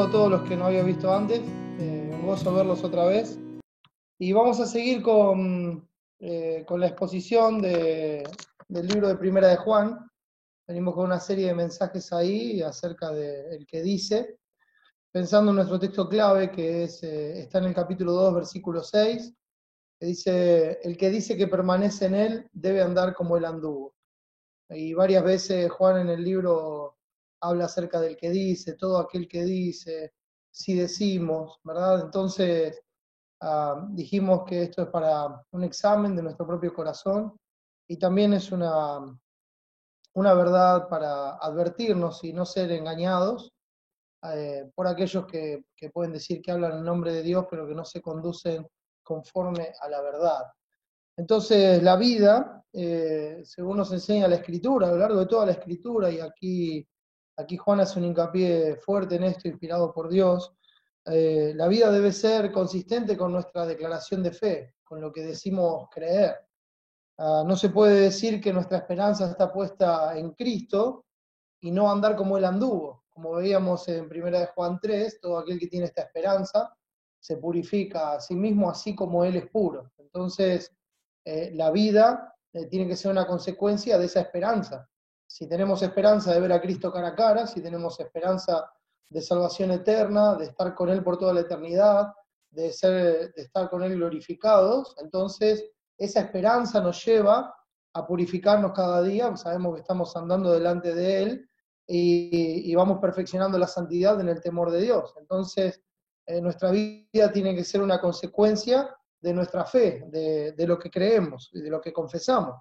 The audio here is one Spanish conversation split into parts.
a todos los que no había visto antes. Un gozo verlos otra vez. Y vamos a seguir con la exposición del libro de Primera de Juan. Venimos con una serie de mensajes ahí acerca del que dice, pensando en nuestro texto clave, que está en el capítulo 2, versículo 6, que dice: el que dice que permanece en él debe andar como él anduvo. Y varias veces Juan en el libro habla acerca del que dice, todo aquel que dice, si decimos, ¿verdad? Entonces dijimos que esto es para un examen de nuestro propio corazón y también es una verdad para advertirnos y no ser engañados por aquellos que pueden decir que hablan en nombre de Dios, pero que no se conducen conforme a la verdad. Entonces, la vida, según nos enseña la Escritura, a lo largo de toda la Escritura, y aquí Juan hace un hincapié fuerte en esto, inspirado por Dios, la vida debe ser consistente con nuestra declaración de fe, con lo que decimos creer. No se puede decir que nuestra esperanza está puesta en Cristo y no andar como Él anduvo. Como veíamos en 1 de Juan 3, todo aquel que tiene esta esperanza se purifica a sí mismo, así como Él es puro. Entonces, la vida tiene que ser una consecuencia de esa esperanza. Si tenemos esperanza de ver a Cristo cara a cara, si tenemos esperanza de salvación eterna, de estar con Él por toda la eternidad, de estar con Él glorificados, entonces esa esperanza nos lleva a purificarnos cada día. Sabemos que estamos andando delante de Él y vamos perfeccionando la santidad en el temor de Dios. Entonces, nuestra vida tiene que ser una consecuencia de nuestra fe, de lo que creemos y de lo que confesamos.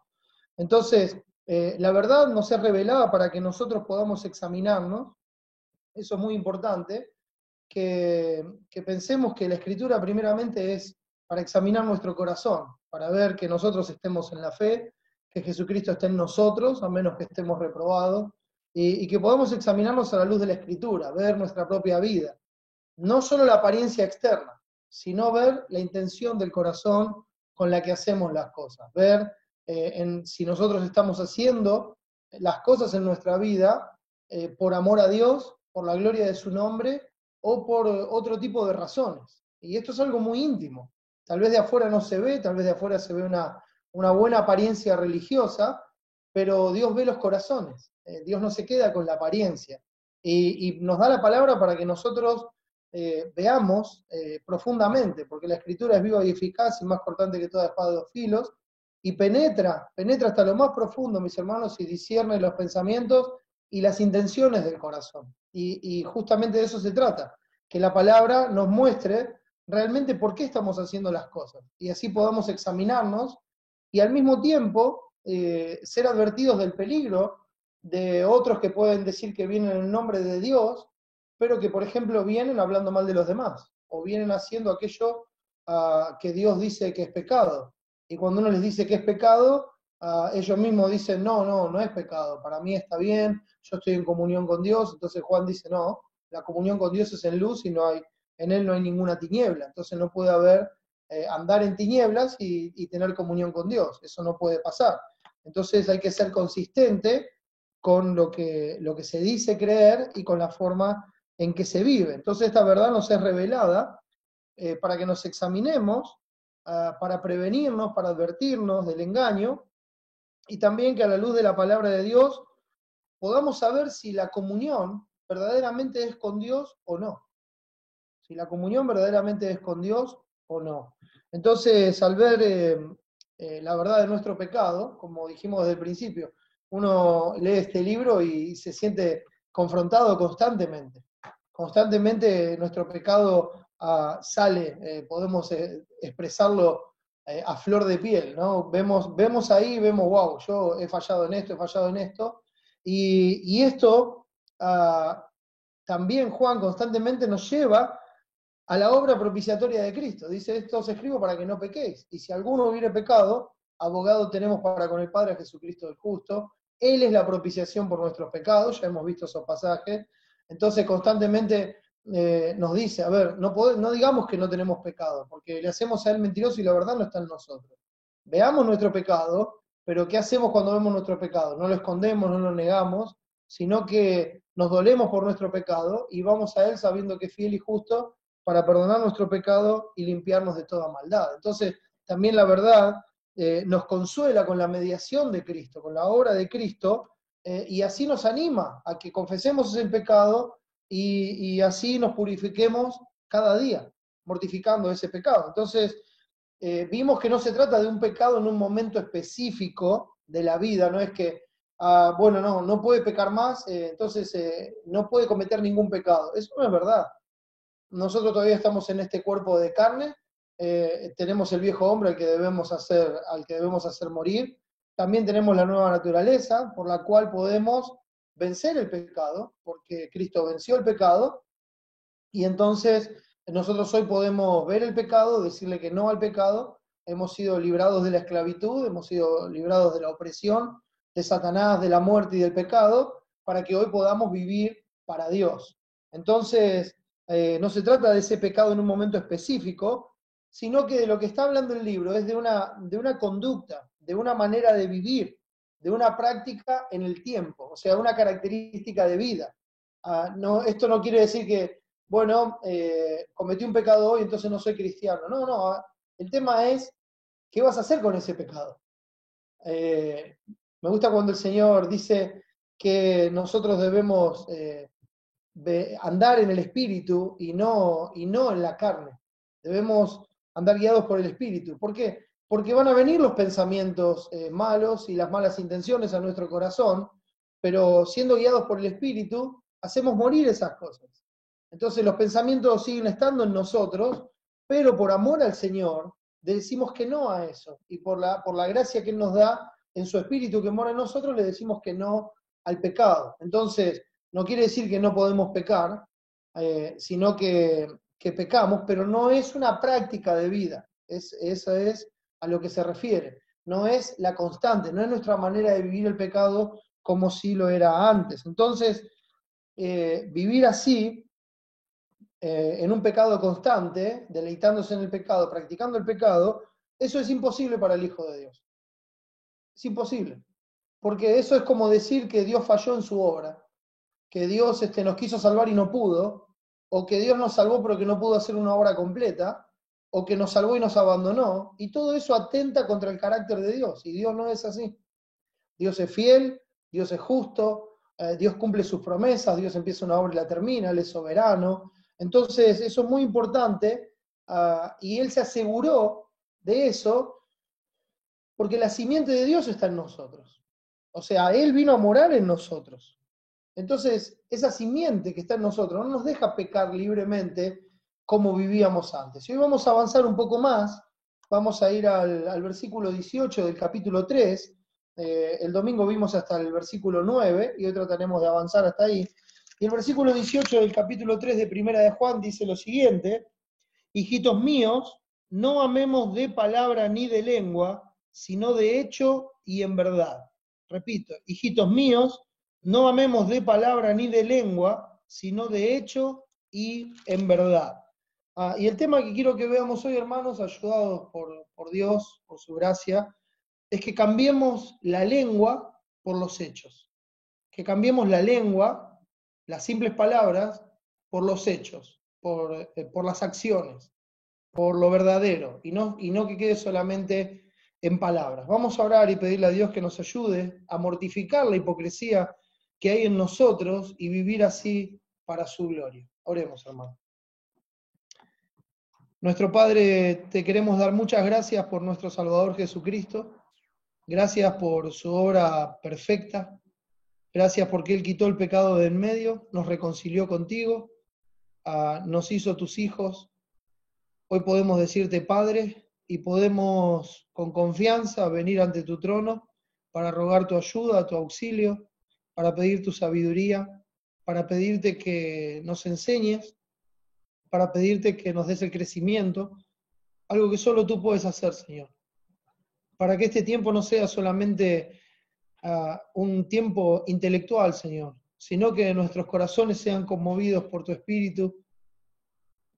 Entonces, la verdad nos es revelada para que nosotros podamos examinarnos. Eso es muy importante, que pensemos que la Escritura primeramente es para examinar nuestro corazón, para ver que nosotros estemos en la fe, que Jesucristo esté en nosotros, a menos que estemos reprobados, y que podamos examinarnos a la luz de la Escritura, ver nuestra propia vida. No solo la apariencia externa, sino ver la intención del corazón con la que hacemos las cosas, ver si nosotros estamos haciendo las cosas en nuestra vida por amor a Dios, por la gloria de su nombre o por otro tipo de razones. Y esto es algo muy íntimo. Tal vez de afuera no se ve, tal vez de afuera se ve una buena apariencia religiosa, pero Dios ve los corazones. Dios no se queda con la apariencia. Y nos da la palabra para que nosotros veamos profundamente, porque la Escritura es viva y eficaz y más cortante que toda espada de dos filos, y penetra hasta lo más profundo, mis hermanos, y discierne los pensamientos y las intenciones del corazón. Y justamente de eso se trata, que la palabra nos muestre realmente por qué estamos haciendo las cosas, y así podamos examinarnos y al mismo tiempo ser advertidos del peligro de otros que pueden decir que vienen en el nombre de Dios, pero que, por ejemplo, vienen hablando mal de los demás, o vienen haciendo aquello que Dios dice que es pecado. Y cuando uno les dice que es pecado, ellos mismos dicen, no es pecado, para mí está bien, yo estoy en comunión con Dios. Entonces Juan dice, no, la comunión con Dios es en luz y en Él no hay ninguna tiniebla. Entonces no puede haber andar en tinieblas y tener comunión con Dios, eso no puede pasar. Entonces hay que ser consistente con lo que se dice creer y con la forma en que se vive. Entonces esta verdad nos es revelada para que nos examinemos, para prevenirnos, para advertirnos del engaño, y también que a la luz de la palabra de Dios podamos saber si la comunión verdaderamente es con Dios o no. Si la comunión verdaderamente es con Dios o no. Entonces, al ver la verdad de nuestro pecado, como dijimos desde el principio, uno lee este libro y se siente confrontado constantemente. Constantemente nuestro pecado sale, podemos expresarlo a flor de piel, ¿no? Vemos ahí, vemos, wow, yo he fallado en esto, y esto también Juan constantemente nos lleva a la obra propiciatoria de Cristo. Dice, esto os escribo para que no pequéis. Y si alguno hubiere pecado, abogado tenemos para con el Padre a Jesucristo el justo. Él es la propiciación por nuestros pecados, ya hemos visto esos pasajes. Entonces constantemente nos dice, a ver, no digamos que no tenemos pecado, porque le hacemos a Él mentiroso y la verdad no está en nosotros. Veamos nuestro pecado, pero ¿qué hacemos cuando vemos nuestro pecado? No lo escondemos, no lo negamos, sino que nos dolemos por nuestro pecado y vamos a Él sabiendo que es fiel y justo para perdonar nuestro pecado y limpiarnos de toda maldad. Entonces, también la verdad nos consuela con la mediación de Cristo, con la obra de Cristo, y así nos anima a que confesemos ese pecado y así nos purifiquemos cada día, mortificando ese pecado. Entonces, vimos que no se trata de un pecado en un momento específico de la vida, no es que, bueno, no puede pecar más, entonces no puede cometer ningún pecado. Eso no es verdad. Nosotros todavía estamos en este cuerpo de carne, tenemos el viejo hombre al que debemos hacer morir, también tenemos la nueva naturaleza por la cual podemos vencer el pecado, porque Cristo venció el pecado, y entonces nosotros hoy podemos ver el pecado, decirle que no al pecado, hemos sido librados de la esclavitud, hemos sido librados de la opresión, de Satanás, de la muerte y del pecado, para que hoy podamos vivir para Dios. Entonces, no se trata de ese pecado en un momento específico, sino que de lo que está hablando el libro es de una conducta, de una manera de vivir, de una práctica en el tiempo, o sea, una característica de vida. Esto no quiere decir que, bueno, cometí un pecado hoy, entonces no soy cristiano. No, el tema es, ¿qué vas a hacer con ese pecado? Me gusta cuando el Señor dice que nosotros debemos andar en el Espíritu y no en la carne. Debemos andar guiados por el Espíritu. ¿Por qué? Porque van a venir los pensamientos malos y las malas intenciones a nuestro corazón, pero siendo guiados por el Espíritu, hacemos morir esas cosas. Entonces los pensamientos siguen estando en nosotros, pero por amor al Señor decimos que no a eso. Y por la gracia que Él nos da en su Espíritu que mora en nosotros, le decimos que no al pecado. Entonces, no quiere decir que no podemos pecar, sino que pecamos, pero no es una práctica de vida. Eso es a lo que se refiere. No es la constante, no es nuestra manera de vivir el pecado como si lo era antes. Entonces, vivir así, en un pecado constante, deleitándose en el pecado, practicando el pecado, eso es imposible para el Hijo de Dios. Es imposible. Porque eso es como decir que Dios falló en su obra, que Dios nos quiso salvar y no pudo, o que Dios nos salvó pero que no pudo hacer una obra completa, o que nos salvó y nos abandonó, y todo eso atenta contra el carácter de Dios, y Dios no es así. Dios es fiel, Dios es justo, Dios cumple sus promesas, Dios empieza una obra y la termina, Él es soberano. Entonces, eso es muy importante, y Él se aseguró de eso porque la simiente de Dios está en nosotros. O sea, Él vino a morar en nosotros. Entonces, esa simiente que está en nosotros no nos deja pecar libremente como vivíamos antes. Y hoy vamos a avanzar un poco más, vamos a ir al versículo 18 del capítulo 3, el domingo vimos hasta el versículo 9 y hoy trataremos de avanzar hasta ahí. Y el versículo 18 del capítulo 3 de Primera de Juan dice lo siguiente: hijitos míos, no amemos de palabra ni de lengua, sino de hecho y en verdad. Repito, hijitos míos, no amemos de palabra ni de lengua, sino de hecho y en verdad. Y el tema que quiero que veamos hoy, hermanos, ayudados por Dios, por su gracia, es que cambiemos la lengua por los hechos. Que cambiemos la lengua, las simples palabras, por los hechos, por las acciones, por lo verdadero, y no que quede solamente en palabras. Vamos a orar y pedirle a Dios que nos ayude a mortificar la hipocresía que hay en nosotros y vivir así para su gloria. Oremos, hermano. Nuestro Padre, te queremos dar muchas gracias por nuestro Salvador Jesucristo. Gracias por su obra perfecta. Gracias porque Él quitó el pecado de en medio, nos reconcilió contigo, nos hizo tus hijos. Hoy podemos decirte Padre y podemos con confianza venir ante tu trono para rogar tu ayuda, tu auxilio, para pedir tu sabiduría, para pedirte que nos enseñes, para pedirte que nos des el crecimiento, algo que solo tú puedes hacer, Señor. Para que este tiempo no sea solamente un tiempo intelectual, Señor, sino que nuestros corazones sean conmovidos por tu Espíritu,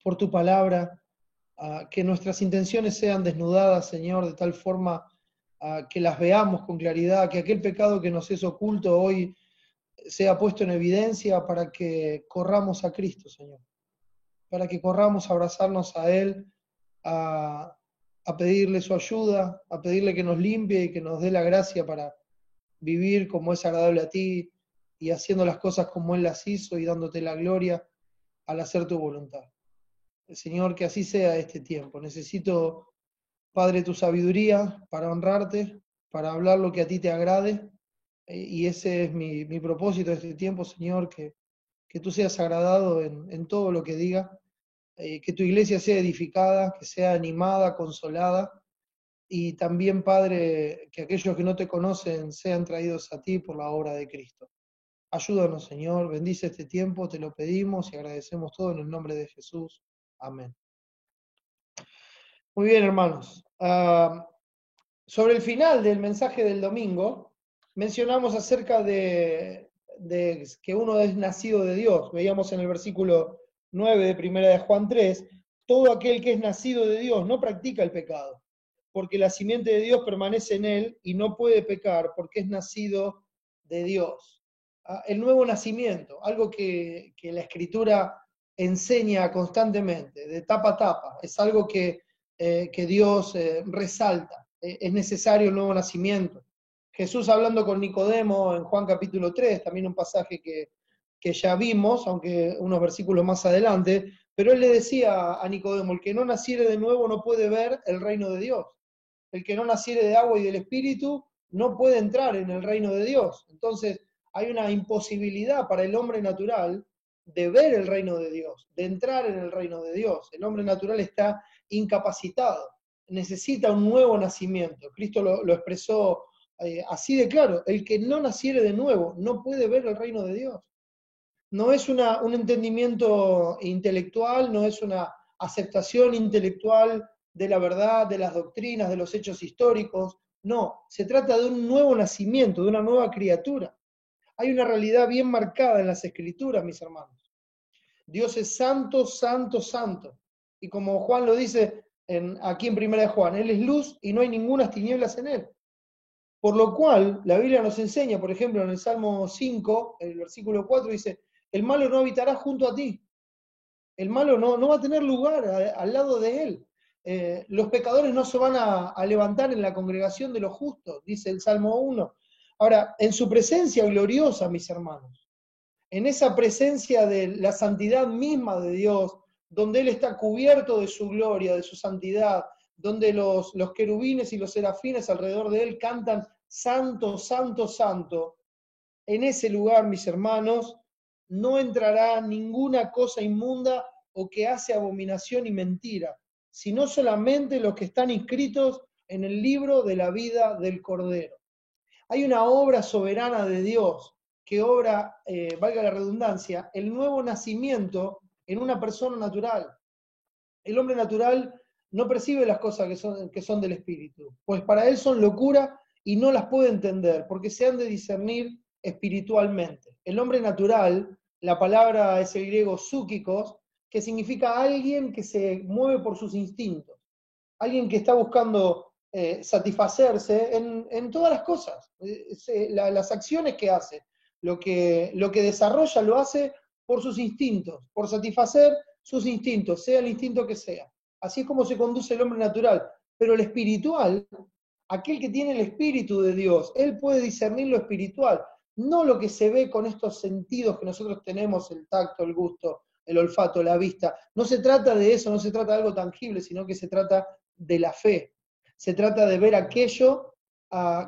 por tu palabra, que nuestras intenciones sean desnudadas, Señor, de tal forma que las veamos con claridad, que aquel pecado que nos es oculto hoy sea puesto en evidencia para que corramos a Cristo, Señor. Para que corramos a abrazarnos a Él, a pedirle su ayuda, a pedirle que nos limpie y que nos dé la gracia para vivir como es agradable a ti y haciendo las cosas como Él las hizo y dándote la gloria al hacer tu voluntad. Señor, que así sea este tiempo. Necesito, Padre, tu sabiduría para honrarte, para hablar lo que a ti te agrade. Y ese es mi propósito de este tiempo, Señor, que tú seas agradado en todo lo que diga, que tu iglesia sea edificada, que sea animada, consolada, y también, Padre, que aquellos que no te conocen sean traídos a ti por la obra de Cristo. Ayúdanos, Señor, bendice este tiempo, te lo pedimos y agradecemos todo en el nombre de Jesús. Amén. Muy bien, hermanos. Sobre el final del mensaje del domingo, mencionamos acerca de que uno es nacido de Dios. Veíamos en el versículo 9 de Primera de Juan 3, todo aquel que es nacido de Dios no practica el pecado, porque la simiente de Dios permanece en él y no puede pecar porque es nacido de Dios. El nuevo nacimiento, algo que la Escritura enseña constantemente, de tapa a tapa, es algo que Dios resalta. Es necesario el nuevo nacimiento. Jesús hablando con Nicodemo en Juan capítulo 3, también un pasaje que ya vimos, aunque unos versículos más adelante, pero él le decía a Nicodemo, el que no naciere de nuevo no puede ver el reino de Dios. El que no naciere de agua y del Espíritu no puede entrar en el reino de Dios. Entonces, hay una imposibilidad para el hombre natural de ver el reino de Dios, de entrar en el reino de Dios. El hombre natural está incapacitado, necesita un nuevo nacimiento. Cristo lo expresó así de claro, el que no naciere de nuevo no puede ver el reino de Dios. No es un entendimiento intelectual, no es una aceptación intelectual de la verdad, de las doctrinas, de los hechos históricos. No, se trata de un nuevo nacimiento, de una nueva criatura. Hay una realidad bien marcada en las Escrituras, mis hermanos. Dios es santo, santo, santo. Y como Juan lo dice aquí en Primera de Juan, Él es luz y no hay ninguna tinieblas en Él. Por lo cual, la Biblia nos enseña, por ejemplo, en el Salmo 5, el versículo 4, dice, el malo no habitará junto a ti. El malo no va a tener lugar al lado de Él. Los pecadores no se van a levantar en la congregación de los justos, dice el Salmo 1. Ahora, en su presencia gloriosa, mis hermanos, en esa presencia de la santidad misma de Dios, donde Él está cubierto de su gloria, de su santidad, donde los querubines y los serafines alrededor de Él cantan santo, santo, santo, en ese lugar, mis hermanos, no entrará ninguna cosa inmunda o que hace abominación y mentira, sino solamente los que están inscritos en el libro de la vida del Cordero. Hay una obra soberana de Dios que obra, valga la redundancia, el nuevo nacimiento en una persona natural. El hombre natural no percibe las cosas que son del Espíritu, pues para él son locura y no las puede entender, porque se han de discernir espiritualmente. El hombre natural, la palabra es el griego psúquicos, que significa alguien que se mueve por sus instintos, alguien que está buscando satisfacerse en todas las cosas, las acciones que hace, lo que desarrolla lo hace por sus instintos, por satisfacer sus instintos, sea el instinto que sea. Así es como se conduce el hombre natural. Pero el espiritual, aquel que tiene el espíritu de Dios, él puede discernir lo espiritual, no lo que se ve con estos sentidos que nosotros tenemos, el tacto, el gusto, el olfato, la vista. No se trata de eso, no se trata de algo tangible, sino que se trata de la fe. Se trata de ver aquello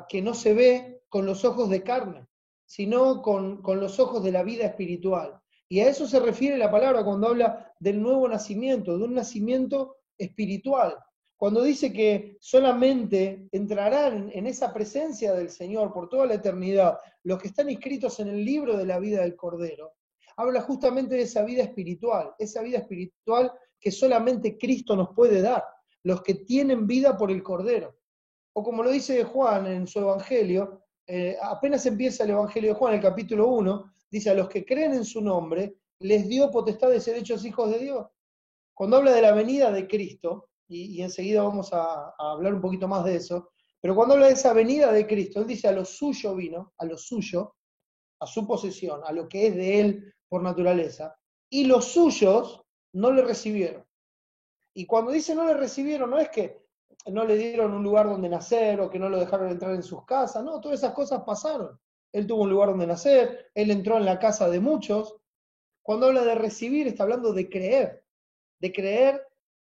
que no se ve con los ojos de carne, sino con los ojos de la vida espiritual. Y a eso se refiere la palabra cuando habla del nuevo nacimiento, de un nacimiento espiritual. Cuando dice que solamente entrarán en esa presencia del Señor por toda la eternidad los que están inscritos en el libro de la vida del Cordero, habla justamente de esa vida espiritual que solamente Cristo nos puede dar, los que tienen vida por el Cordero. O como lo dice Juan en su Evangelio, apenas empieza el Evangelio de Juan, el capítulo 1, dice, a los que creen en su nombre, les dio potestad de ser hechos hijos de Dios. Cuando habla de la venida de Cristo, y enseguida vamos a hablar un poquito más de eso, pero cuando habla de esa venida de Cristo, él dice a lo suyo vino, a lo suyo, a su posesión, a lo que es de él por naturaleza, y los suyos no le recibieron. Y cuando dice no le recibieron, no es que no le dieron un lugar donde nacer o que no lo dejaron entrar en sus casas, no, todas esas cosas pasaron. Él tuvo un lugar donde nacer, él entró en la casa de muchos. Cuando habla de recibir, está hablando de creer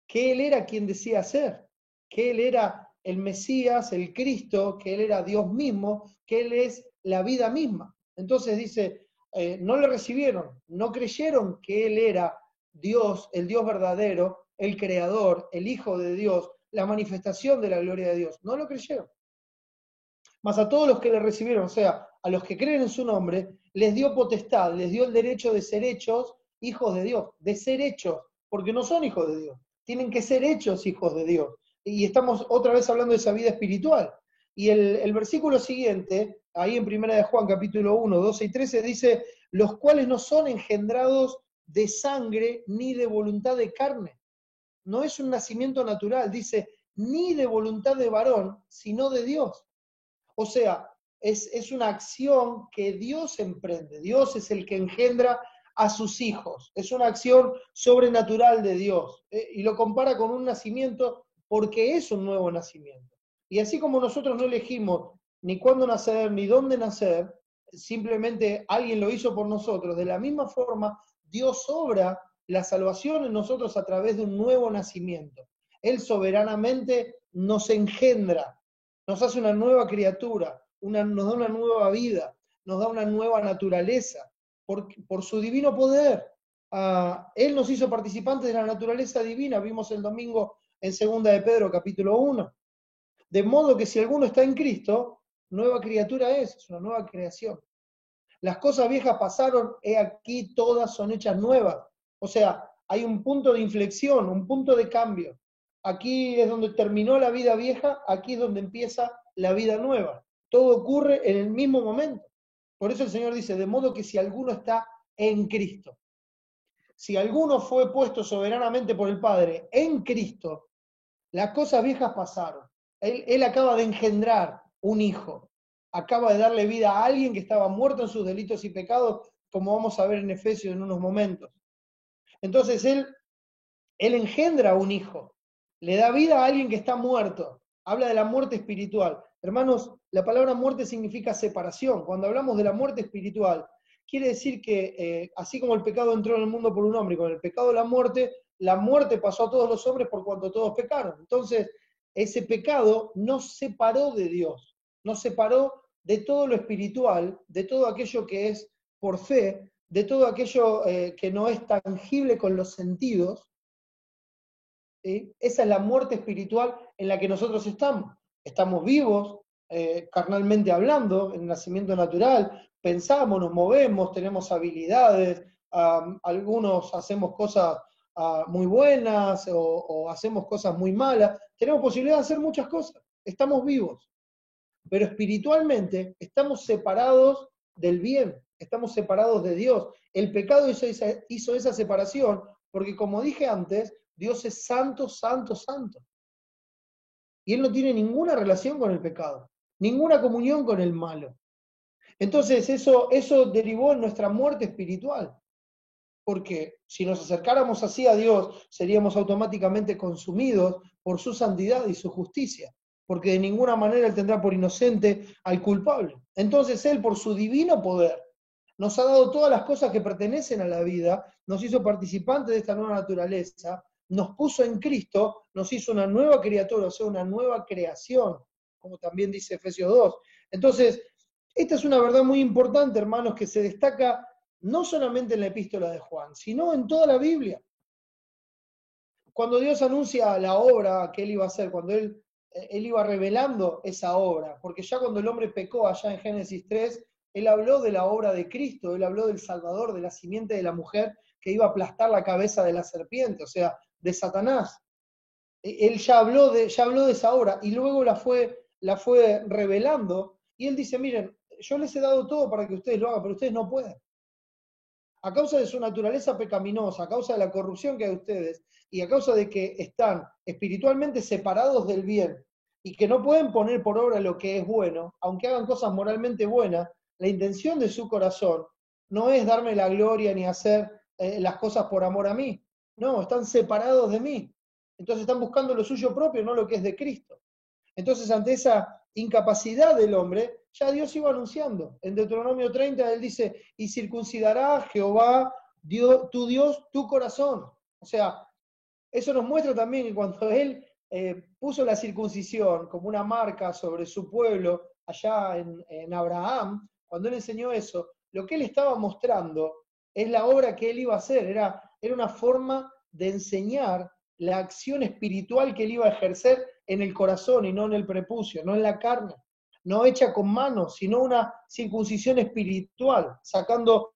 que él era quien decía ser, que él era el Mesías, el Cristo, que él era Dios mismo, que él es la vida misma. Entonces dice, no le recibieron, no creyeron que él era Dios, el Dios verdadero, el creador, el Hijo de Dios, la manifestación de la gloria de Dios. No lo creyeron. Mas a todos los que le recibieron, o sea, a los que creen en su nombre, les dio potestad, les dio el derecho de ser hechos hijos de Dios, de ser hechos, porque no son hijos de Dios, tienen que ser hechos hijos de Dios. Y estamos otra vez hablando de esa vida espiritual. Y el versículo siguiente, ahí en 1 de Juan, capítulo 1, 12 y 13, dice, los cuales no son engendrados de sangre ni de voluntad de carne. No es un nacimiento natural, dice, ni de voluntad de varón, sino de Dios. O sea, es una acción que Dios emprende. Dios es el que engendra a sus hijos. Es una acción sobrenatural de Dios. Y lo compara con un nacimiento porque es un nuevo nacimiento. Y así como nosotros no elegimos ni cuándo nacer, ni dónde nacer, simplemente alguien lo hizo por nosotros, de la misma forma Dios obra la salvación en nosotros a través de un nuevo nacimiento. Él soberanamente nos engendra, nos hace una nueva criatura, nos da una nueva vida, nos da una nueva naturaleza, por su divino poder. Él nos hizo participantes de la naturaleza divina, vimos el domingo en 2 de Pedro, capítulo 1. De modo que si alguno está en Cristo, nueva criatura es una nueva creación. Las cosas viejas pasaron, he aquí todas son hechas nuevas. O sea, hay un punto de inflexión, un punto de cambio. Aquí es donde terminó la vida vieja, aquí es donde empieza la vida nueva. Todo ocurre en el mismo momento. Por eso el Señor dice, de modo que si alguno está en Cristo, si alguno fue puesto soberanamente por el Padre en Cristo, las cosas viejas pasaron. Él acaba de engendrar un hijo, acaba de darle vida a alguien que estaba muerto en sus delitos y pecados, como vamos a ver en Efesios en unos momentos. Entonces él engendra un hijo, le da vida a alguien que está muerto, habla de la muerte espiritual. Hermanos, la palabra muerte significa separación. Cuando hablamos de la muerte espiritual, quiere decir que así como el pecado entró en el mundo por un hombre y con el pecado de la muerte pasó a todos los hombres por cuanto todos pecaron. Entonces, ese pecado nos separó de Dios, nos separó de todo lo espiritual, de todo aquello que es por fe, de todo aquello que no es tangible con los sentidos. ¿Sí? Esa es la muerte espiritual en la que nosotros estamos. Estamos vivos, carnalmente hablando, en el nacimiento natural, pensamos, nos movemos, tenemos habilidades, algunos hacemos cosas muy buenas o hacemos cosas muy malas, tenemos posibilidad de hacer muchas cosas, estamos vivos, pero espiritualmente estamos separados del bien, estamos separados de Dios. El pecado hizo esa separación porque, como dije antes, Dios es santo, santo, santo. Y Él no tiene ninguna relación con el pecado, ninguna comunión con el malo. Entonces eso derivó en nuestra muerte espiritual. Porque si nos acercáramos así a Dios, seríamos automáticamente consumidos por su santidad y su justicia. Porque de ninguna manera Él tendrá por inocente al culpable. Entonces Él, por su divino poder, nos ha dado todas las cosas que pertenecen a la vida, nos hizo participantes de esta nueva naturaleza, nos puso en Cristo, nos hizo una nueva criatura, o sea, una nueva creación, como también dice Efesios 2. Entonces, esta es una verdad muy importante, hermanos, que se destaca no solamente en la epístola de Juan, sino en toda la Biblia. Cuando Dios anuncia la obra que Él iba a hacer, cuando Él iba revelando esa obra, porque ya cuando el hombre pecó allá en Génesis 3, Él habló de la obra de Cristo, Él habló del Salvador, de la simiente de la mujer que iba a aplastar la cabeza de la serpiente, o sea, de Satanás. Él ya habló de esa obra y luego la fue revelando y Él dice, miren, yo les he dado todo para que ustedes lo hagan, pero ustedes no pueden. A causa de su naturaleza pecaminosa, a causa de la corrupción que hay de ustedes y a causa de que están espiritualmente separados del bien y que no pueden poner por obra lo que es bueno, aunque hagan cosas moralmente buenas, La intención de su corazón no es darme la gloria ni hacer las cosas por amor a mí. No, están separados de mí. Entonces están buscando lo suyo propio, no lo que es de Cristo. Entonces, ante esa incapacidad del hombre, ya Dios iba anunciando. En Deuteronomio 30, él dice, y circuncidará Jehová, tu Dios, tu corazón. O sea, eso nos muestra también que cuando él puso la circuncisión como una marca sobre su pueblo, allá en Abraham, cuando él enseñó eso, lo que él estaba mostrando es la obra que él iba a hacer, era una forma de enseñar la acción espiritual que él iba a ejercer en el corazón y no en el prepucio, no en la carne, no hecha con manos, sino una circuncisión espiritual, sacando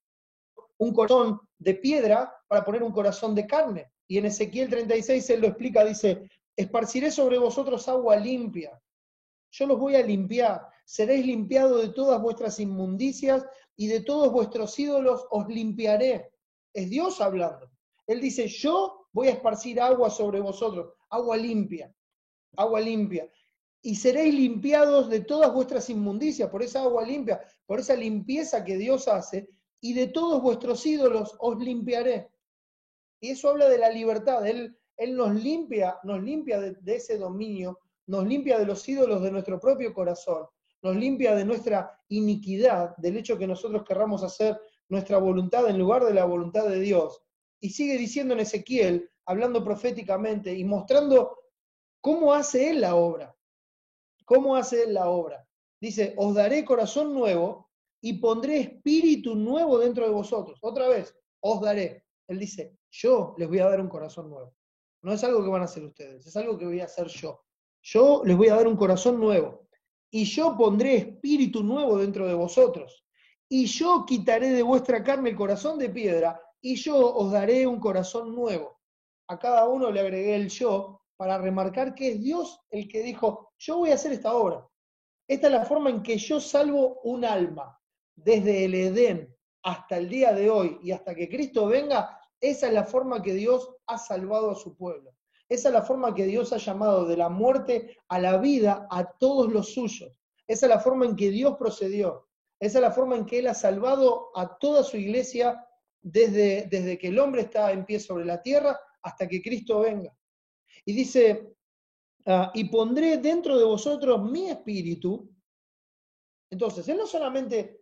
un corazón de piedra para poner un corazón de carne. Y en Ezequiel 36 él lo explica, dice, esparciré sobre vosotros agua limpia, yo los voy a limpiar, seréis limpiados de todas vuestras inmundicias y de todos vuestros ídolos os limpiaré. Es Dios hablando. Él dice, yo voy a esparcir agua sobre vosotros, agua limpia, y seréis limpiados de todas vuestras inmundicias, por esa agua limpia, por esa limpieza que Dios hace, y de todos vuestros ídolos os limpiaré. Y eso habla de la libertad. Él nos limpia de ese dominio, nos limpia de los ídolos de nuestro propio corazón, nos limpia de nuestra iniquidad, del hecho que nosotros querramos hacer nuestra voluntad en lugar de la voluntad de Dios. Y sigue diciendo en Ezequiel, hablando proféticamente y mostrando cómo hace Él la obra. ¿Cómo hace Él la obra? Dice, os daré corazón nuevo y pondré espíritu nuevo dentro de vosotros. Otra vez, os daré. Él dice, yo les voy a dar un corazón nuevo. No es algo que van a hacer ustedes, es algo que voy a hacer yo. Yo les voy a dar un corazón nuevo. Y yo pondré espíritu nuevo dentro de vosotros. Y yo quitaré de vuestra carne el corazón de piedra, y yo os daré un corazón nuevo. A cada uno le agregué el yo, para remarcar que es Dios el que dijo, yo voy a hacer esta obra. Esta es la forma en que yo salvo un alma, desde el Edén hasta el día de hoy y hasta que Cristo venga. Esa es la forma que Dios ha salvado a su pueblo. Esa es la forma que Dios ha llamado de la muerte a la vida a todos los suyos. Esa es la forma en que Dios procedió. Esa es la forma en que Él ha salvado a toda su iglesia desde que el hombre está en pie sobre la tierra hasta que Cristo venga. Y dice, y pondré dentro de vosotros mi espíritu. Entonces, Él no solamente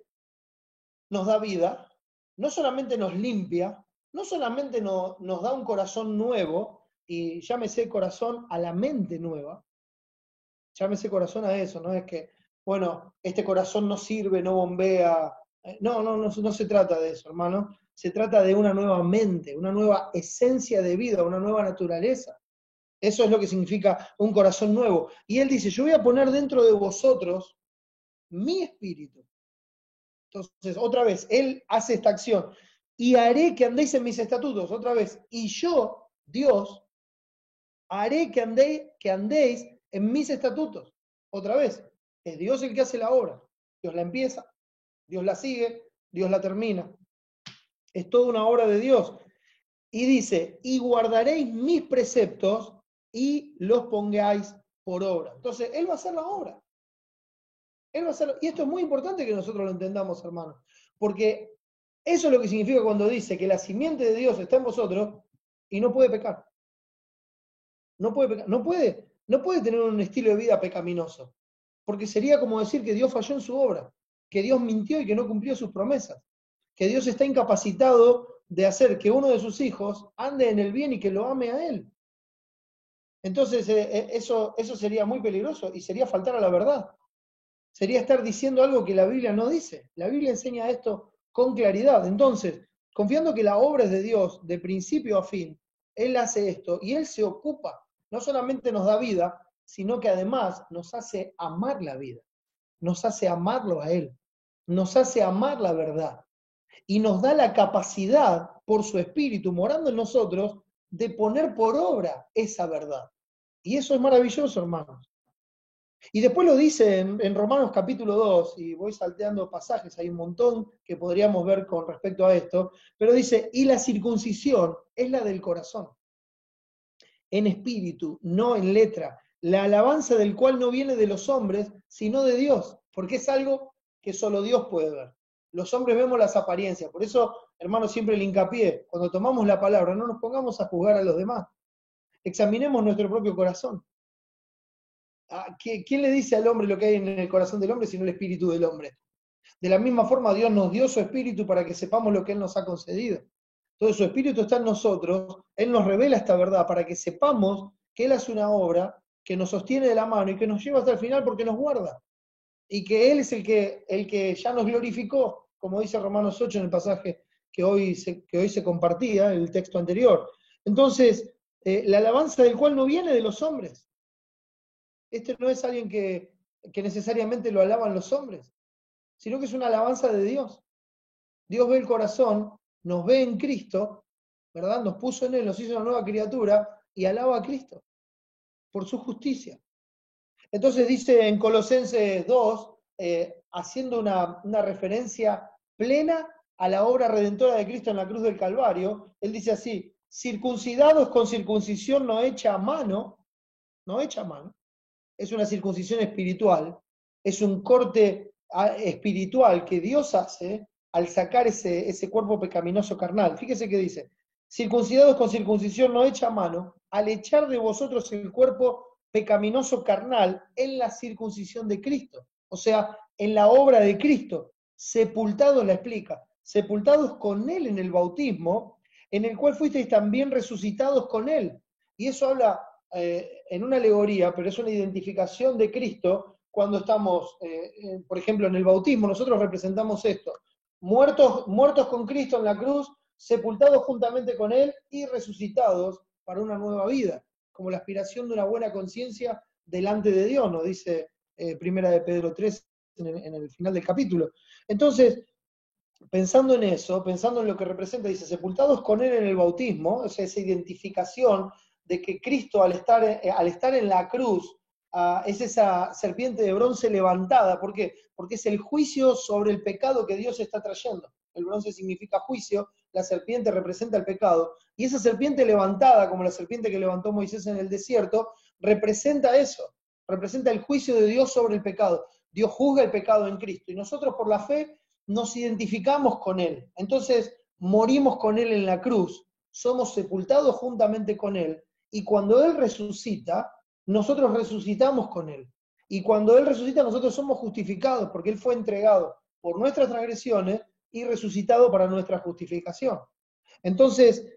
nos da vida, no solamente nos limpia, no solamente nos da un corazón nuevo, y llámese corazón a la mente nueva, llámese corazón a eso, no es que, bueno, este corazón no sirve, no bombea. No se trata de eso, hermano. Se trata de una nueva mente, una nueva esencia de vida, una nueva naturaleza. Eso es lo que significa un corazón nuevo. Y él dice, yo voy a poner dentro de vosotros mi espíritu. Entonces, otra vez, él hace esta acción. Y haré que andéis en mis estatutos, otra vez. Y yo, Dios, haré que andéis en mis estatutos. Otra vez, es Dios el que hace la obra. Dios la empieza, Dios la sigue, Dios la termina. Es toda una obra de Dios. Y dice, y guardaréis mis preceptos y los pongáis por obra. Entonces, Él va a hacer la obra. Él va a hacer, y esto es muy importante que nosotros lo entendamos, hermanos, porque eso es lo que significa cuando dice que la simiente de Dios está en vosotros y no puede pecar. No puede pecar, no puede tener un estilo de vida pecaminoso, porque sería como decir que Dios falló en su obra, que Dios mintió y que no cumplió sus promesas, que Dios está incapacitado de hacer que uno de sus hijos ande en el bien y que lo ame a Él. Entonces, eso sería muy peligroso y sería faltar a la verdad. Sería estar diciendo algo que la Biblia no dice. La Biblia enseña esto con claridad. Entonces, confiando que la obra es de Dios, de principio a fin, Él hace esto y Él se ocupa. No solamente nos da vida, sino que además nos hace amar la vida. Nos hace amarlo a Él. Nos hace amar la verdad. Y nos da la capacidad, por su Espíritu morando en nosotros, de poner por obra esa verdad. Y eso es maravilloso, hermanos. Y después lo dice en Romanos capítulo 2, y voy salteando pasajes, hay un montón que podríamos ver con respecto a esto, pero dice, y la circuncisión es la del corazón, en espíritu, no en letra, la alabanza del cual no viene de los hombres, sino de Dios, porque es algo que solo Dios puede ver. Los hombres vemos las apariencias. Por eso, hermano, siempre el hincapié, cuando tomamos la palabra, no nos pongamos a juzgar a los demás. Examinemos nuestro propio corazón. ¿Quién le dice al hombre lo que hay en el corazón del hombre sino el espíritu del hombre? De la misma forma, Dios nos dio su espíritu para que sepamos lo que Él nos ha concedido. Entonces, su espíritu está en nosotros, Él nos revela esta verdad para que sepamos que Él hace una obra que nos sostiene de la mano y que nos lleva hasta el final porque nos guarda. Y que Él es el que ya nos glorificó, como dice Romanos 8 en el pasaje que hoy se compartía, el texto anterior. Entonces, la alabanza del cual no viene de los hombres. Este no es alguien que necesariamente lo alaban los hombres, sino que es una alabanza de Dios. Dios ve el corazón, nos ve en Cristo, ¿verdad? Nos puso en Él, nos hizo una nueva criatura y alaba a Cristo por su justicia. Entonces dice en Colosenses 2, haciendo una referencia plena a la obra redentora de Cristo en la cruz del Calvario, él dice así: circuncidados con circuncisión no hecha a mano, es una circuncisión espiritual, es un corte espiritual que Dios hace al sacar ese cuerpo pecaminoso carnal. Fíjese que dice: circuncidados con circuncisión no hecha a mano, al echar de vosotros el cuerpo pecaminoso carnal en la circuncisión de Cristo, o sea, en la obra de Cristo, sepultados, la explica, sepultados con Él en el bautismo, en el cual fuisteis también resucitados con Él. Y eso habla en una alegoría, pero es una identificación de Cristo cuando estamos, por ejemplo, en el bautismo. Nosotros representamos esto: muertos con Cristo en la cruz, sepultados juntamente con Él y resucitados para una nueva vida, como la aspiración de una buena conciencia delante de Dios, nos dice Primera de Pedro 3 en el final del capítulo. Entonces, pensando en eso, pensando en lo que representa, dice, sepultados con Él en el bautismo, o sea, esa identificación de que Cristo al estar en la cruz, es esa serpiente de bronce levantada. ¿Por qué? Porque es el juicio sobre el pecado que Dios está trayendo. El bronce significa juicio, la serpiente representa el pecado, y esa serpiente levantada, como la serpiente que levantó Moisés en el desierto, representa eso, representa el juicio de Dios sobre el pecado. Dios juzga el pecado en Cristo, y nosotros por la fe nos identificamos con Él. Entonces, morimos con Él en la cruz, somos sepultados juntamente con Él, y cuando Él resucita, nosotros resucitamos con Él. Y cuando Él resucita, nosotros somos justificados, porque Él fue entregado por nuestras transgresiones y resucitado para nuestra justificación. Entonces,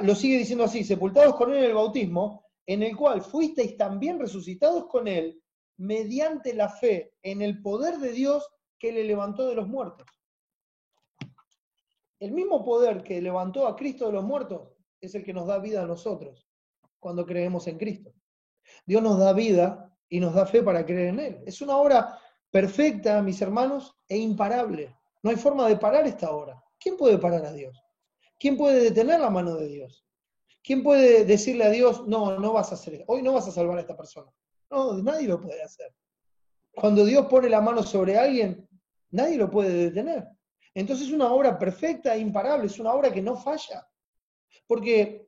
lo sigue diciendo así: sepultados con Él en el bautismo, en el cual fuisteis también resucitados con Él, mediante la fe en el poder de Dios que le levantó de los muertos. El mismo poder que levantó a Cristo de los muertos es el que nos da vida a nosotros cuando creemos en Cristo. Dios nos da vida y nos da fe para creer en Él. Es una obra perfecta, mis hermanos, e imparable. No hay forma de parar esta obra. ¿Quién puede parar a Dios? ¿Quién puede detener la mano de Dios? ¿Quién puede decirle a Dios, no vas a hacer esto, hoy no vas a salvar a esta persona? No, nadie lo puede hacer. Cuando Dios pone la mano sobre alguien, nadie lo puede detener. Entonces es una obra perfecta e imparable, es una obra que no falla. Porque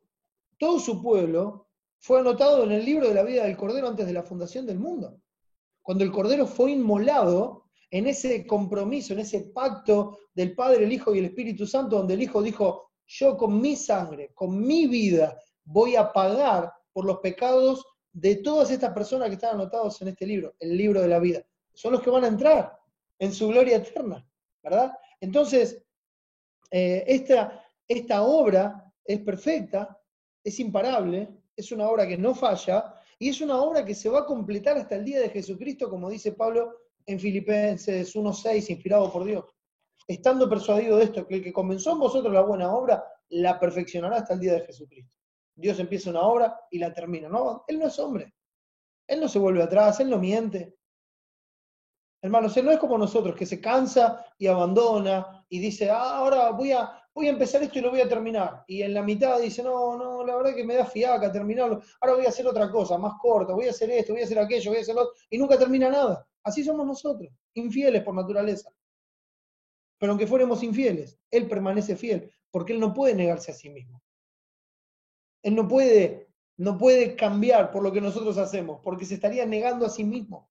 todo su pueblo fue anotado en el libro de la vida del Cordero antes de la fundación del mundo. Cuando el Cordero fue inmolado en ese compromiso, en ese pacto del Padre, el Hijo y el Espíritu Santo, donde el Hijo dijo: yo con mi sangre, con mi vida, voy a pagar por los pecados de todas estas personas que están anotados en este libro, el libro de la vida. Son los que van a entrar en su gloria eterna, ¿verdad? Entonces, esta obra es perfecta, es imparable, es una obra que no falla, y es una obra que se va a completar hasta el día de Jesucristo, como dice Pablo en Filipenses 1:6, inspirado por Dios. Estando persuadido de esto, que el que comenzó en vosotros la buena obra, la perfeccionará hasta el día de Jesucristo. Dios empieza una obra y la termina. No, Él no es hombre. Él no se vuelve atrás, Él no miente. Hermanos, Él no es como nosotros, que se cansa y abandona y dice: ahora voy a empezar esto y lo voy a terminar. Y en la mitad dice: no, la verdad que me da fiaca terminarlo. Ahora voy a hacer otra cosa, más corta, voy a hacer esto, voy a hacer aquello, voy a hacer lo otro. Y nunca termina nada. Así somos nosotros, infieles por naturaleza. Pero aunque fuéramos infieles, Él permanece fiel, porque Él no puede negarse a sí mismo. Él no puede cambiar por lo que nosotros hacemos, porque se estaría negando a sí mismo.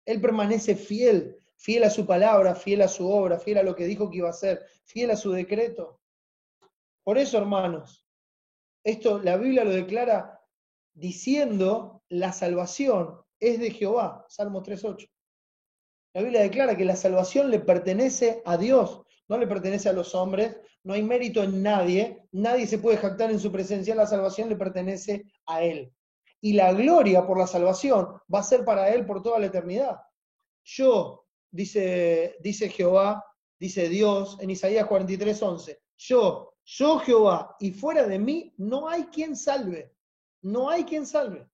Él permanece fiel fiel a su palabra, fiel a su obra, fiel a lo que dijo que iba a hacer, fiel a su decreto. Por eso, hermanos, esto la Biblia lo declara diciendo la salvación es de Jehová, Salmo 3:8. La Biblia declara que la salvación le pertenece a Dios, no le pertenece a los hombres, no hay mérito en nadie, nadie se puede jactar en su presencia, la salvación le pertenece a Él. Y la gloria por la salvación va a ser para Él por toda la eternidad. Yo, dice Jehová, dice Dios en Isaías 43:11, yo Jehová, y fuera de mí no hay quien salve, no hay quien salve.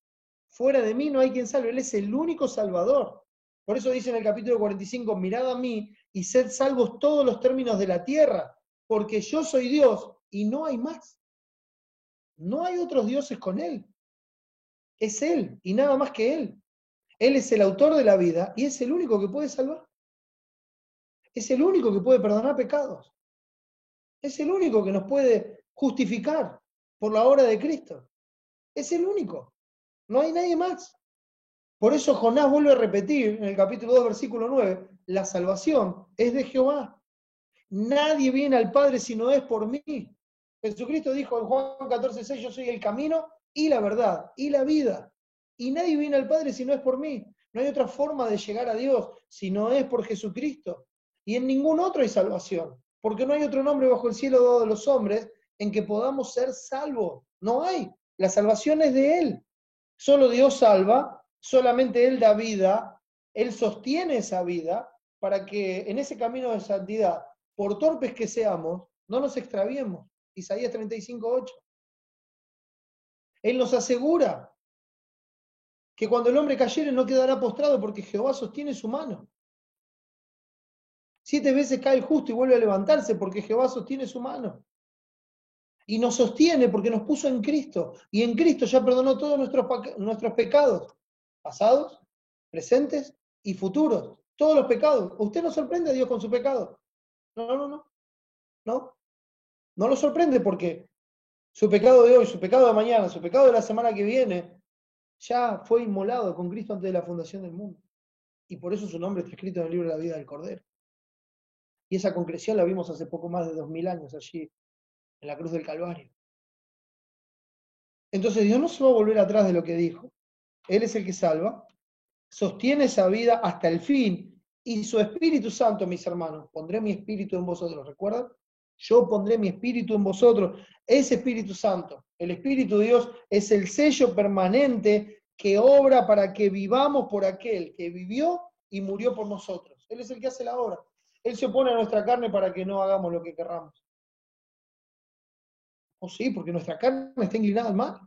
Fuera de mí no hay quien salve, Él es el único salvador. Por eso dice en el capítulo 45, mirad a mí y sed salvos todos los términos de la tierra, porque yo soy Dios y no hay más. No hay otros dioses con Él. Es Él y nada más que Él. Él es el autor de la vida y es el único que puede salvar. Es el único que puede perdonar pecados. Es el único que nos puede justificar por la obra de Cristo. Es el único. No hay nadie más. Por eso Jonás vuelve a repetir en el capítulo 2, versículo 9, la salvación es de Jehová. Nadie viene al Padre si no es por mí. Jesucristo dijo en Juan 14:6, yo soy el camino y la verdad y la vida. Y nadie viene al Padre si no es por mí. No hay otra forma de llegar a Dios si no es por Jesucristo. Y en ningún otro hay salvación, porque no hay otro nombre bajo el cielo dado a los hombres en que podamos ser salvos. No hay. La salvación es de Él. Solo Dios salva. Solamente Él da vida, Él sostiene esa vida para que en ese camino de santidad, por torpes que seamos, no nos extraviemos. Isaías 35:8. Él nos asegura que cuando el hombre cayere no quedará postrado porque Jehová sostiene su mano. 7 veces cae el justo y vuelve a levantarse porque Jehová sostiene su mano. Y nos sostiene porque nos puso en Cristo. Y en Cristo ya perdonó todos nuestros pecados. Pasados, presentes y futuros. Todos los pecados. ¿Usted no sorprende a Dios con su pecado? No. No lo sorprende porque su pecado de hoy, su pecado de mañana, su pecado de la semana que viene, ya fue inmolado con Cristo antes de la fundación del mundo. Y por eso su nombre está escrito en el libro de la vida del Cordero. Y esa concreción la vimos hace poco más de 2000 años allí, en la cruz del Calvario. Entonces Dios no se va a volver atrás de lo que dijo. Él es el que salva, sostiene esa vida hasta el fin, y su Espíritu Santo, mis hermanos, pondré mi espíritu en vosotros, ¿recuerdan? Yo pondré mi espíritu en vosotros. Ese Espíritu Santo, el Espíritu de Dios, es el sello permanente que obra para que vivamos por aquel que vivió y murió por nosotros. Él es el que hace la obra. Él se opone a nuestra carne para que no hagamos lo que querramos. Oh sí, porque nuestra carne está inclinada al mal.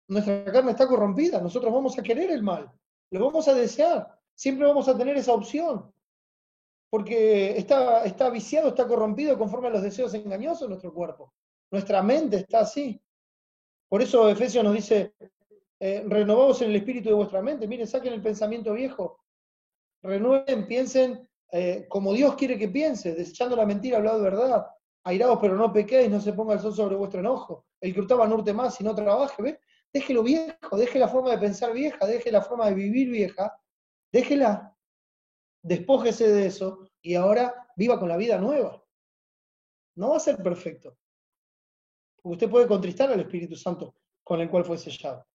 Nuestra carne está corrompida. Nosotros vamos a querer el mal. Lo vamos a desear. Siempre vamos a tener esa opción. Porque está viciado, está corrompido conforme a los deseos engañosos de nuestro cuerpo. Nuestra mente está así. Por eso Efesios nos dice, renovaos en el espíritu de vuestra mente. Miren, saquen el pensamiento viejo. Renueven, piensen como Dios quiere que piense, desechando la mentira, hablad verdad. Airaos, pero no pequéis, no se ponga el sol sobre vuestro enojo. El que hurtaba no hurte más y no trabaje, ¿ves? Deje lo viejo, deje la forma de pensar vieja, deje la forma de vivir vieja, déjela, despójese de eso y ahora viva con la vida nueva. No va a ser perfecto. Porque usted puede contristar al Espíritu Santo con el cual fue sellado.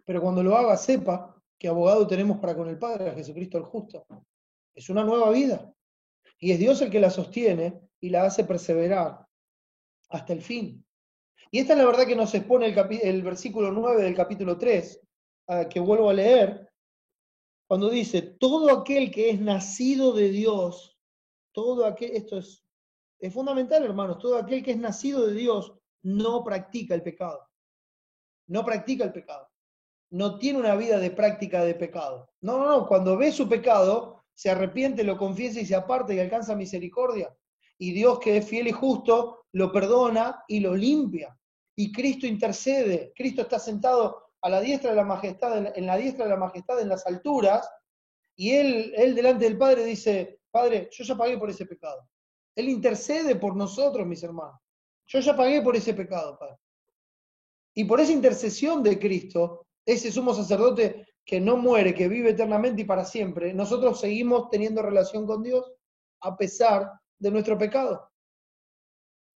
Pero cuando lo haga, sepa que abogado tenemos para con el Padre, a Jesucristo el justo. Es una nueva vida. Y es Dios el que la sostiene y la hace perseverar hasta el fin. Y esta es la verdad que nos expone el versículo 9 del capítulo 3, que vuelvo a leer, cuando dice, todo aquel que es nacido de Dios, esto es fundamental, hermanos, todo aquel que es nacido de Dios no practica el pecado. No practica el pecado. No tiene una vida de práctica de pecado. No, cuando ve su pecado, se arrepiente, lo confiesa y se aparta y alcanza misericordia. Y Dios, que es fiel y justo, lo perdona y lo limpia. Y Cristo intercede. Cristo está sentado a la diestra de la majestad, en la diestra de la majestad en las alturas, y él delante del Padre dice, Padre, yo ya pagué por ese pecado. Él intercede por nosotros, mis hermanos. Yo ya pagué por ese pecado, Padre. Y por esa intercesión de Cristo, ese sumo sacerdote que no muere, que vive eternamente y para siempre, nosotros seguimos teniendo relación con Dios a pesar de nuestro pecado.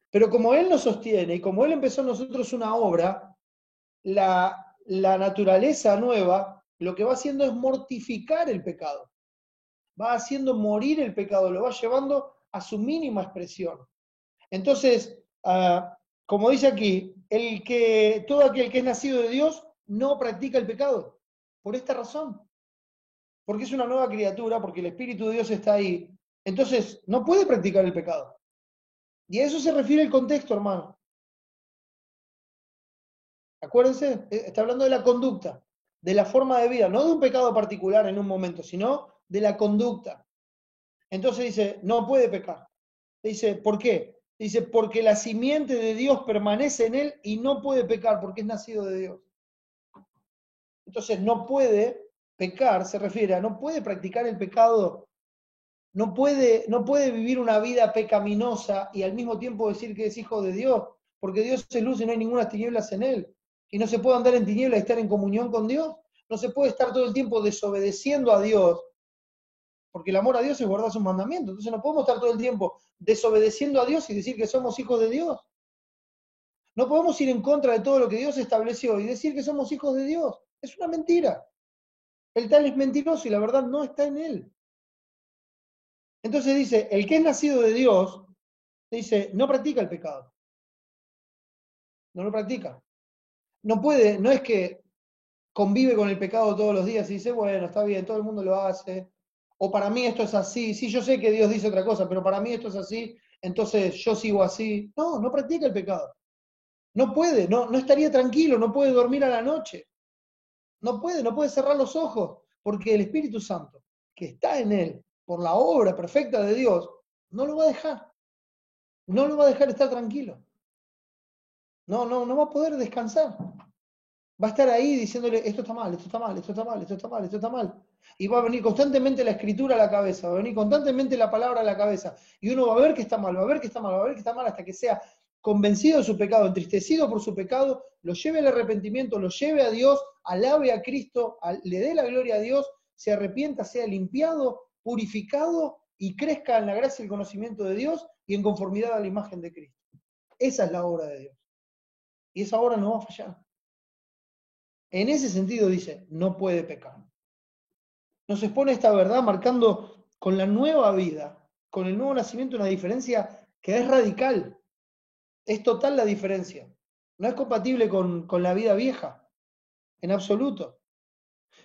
Pero como Él nos sostiene y como Él empezó en nosotros una obra, la naturaleza nueva lo que va haciendo es mortificar el pecado. Va haciendo morir el pecado, lo va llevando a su mínima expresión. Entonces, como dice aquí, todo aquel que es nacido de Dios no practica el pecado. Por esta razón. Porque es una nueva criatura, porque el Espíritu de Dios está ahí. Entonces, no puede practicar el pecado. Y a eso se refiere el contexto, hermano. Acuérdense, está hablando de la conducta, de la forma de vida, no de un pecado particular en un momento, sino de la conducta. Entonces dice, no puede pecar. Dice, ¿por qué? Dice, porque la simiente de Dios permanece en él y no puede pecar porque es nacido de Dios. Entonces no puede pecar, se refiere a no puede practicar el pecado, no puede vivir una vida pecaminosa y al mismo tiempo decir que es hijo de Dios, porque Dios es luz y no hay ninguna tinieblas en él. Y no se puede andar en tinieblas y estar en comunión con Dios. No se puede estar todo el tiempo desobedeciendo a Dios, porque el amor a Dios es guardar sus mandamientos. Entonces no podemos estar todo el tiempo desobedeciendo a Dios y decir que somos hijos de Dios. No podemos ir en contra de todo lo que Dios estableció y decir que somos hijos de Dios. Es una mentira. El tal es mentiroso y la verdad no está en él. Entonces dice, el que es nacido de Dios, dice, no practica el pecado. No lo practica. No puede, no es que convive con el pecado todos los días y dice, bueno, está bien, todo el mundo lo hace. O para mí esto es así. Sí, yo sé que Dios dice otra cosa, pero para mí esto es así, entonces yo sigo así. No, no practica el pecado. No puede, no estaría tranquilo, no puede dormir a la noche. No puede cerrar los ojos, porque el Espíritu Santo, que está en él, por la obra perfecta de Dios, no lo va a dejar. No lo va a dejar estar tranquilo. No va a poder descansar. Va a estar ahí diciéndole, esto está mal, esto está mal, esto está mal, esto está mal, esto está mal. Y va a venir constantemente la escritura a la cabeza, va a venir constantemente la palabra a la cabeza. Y uno va a ver que está mal, va a ver que está mal, va a ver que está mal, hasta que sea convencido de su pecado, entristecido por su pecado, lo lleve al arrepentimiento, lo lleve a Dios, alabe a Cristo, le dé la gloria a Dios, se arrepienta, sea limpiado, purificado y crezca en la gracia y el conocimiento de Dios y en conformidad a la imagen de Cristo. Esa es la obra de Dios. Y esa obra no va a fallar. En ese sentido dice, no puede pecar. Nos expone esta verdad marcando con la nueva vida, con el nuevo nacimiento, una diferencia que es radical. Es total la diferencia. No es compatible con la vida vieja, en absoluto.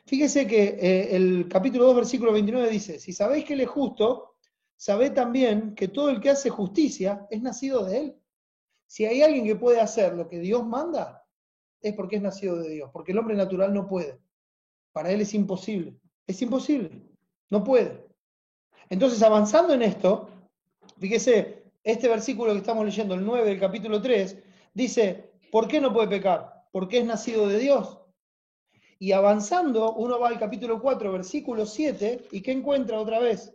Fíjese que el capítulo 2, versículo 29 dice, si sabéis que Él es justo, sabed también que todo el que hace justicia es nacido de Él. Si hay alguien que puede hacer lo que Dios manda, es porque es nacido de Dios, porque el hombre natural no puede. Para él es imposible. Es imposible. No puede. Entonces, avanzando en esto, fíjese, este versículo que estamos leyendo, el 9 del capítulo 3, dice, ¿por qué no puede pecar? Porque es nacido de Dios. Y avanzando, uno va al capítulo 4, versículo 7, ¿y qué encuentra otra vez?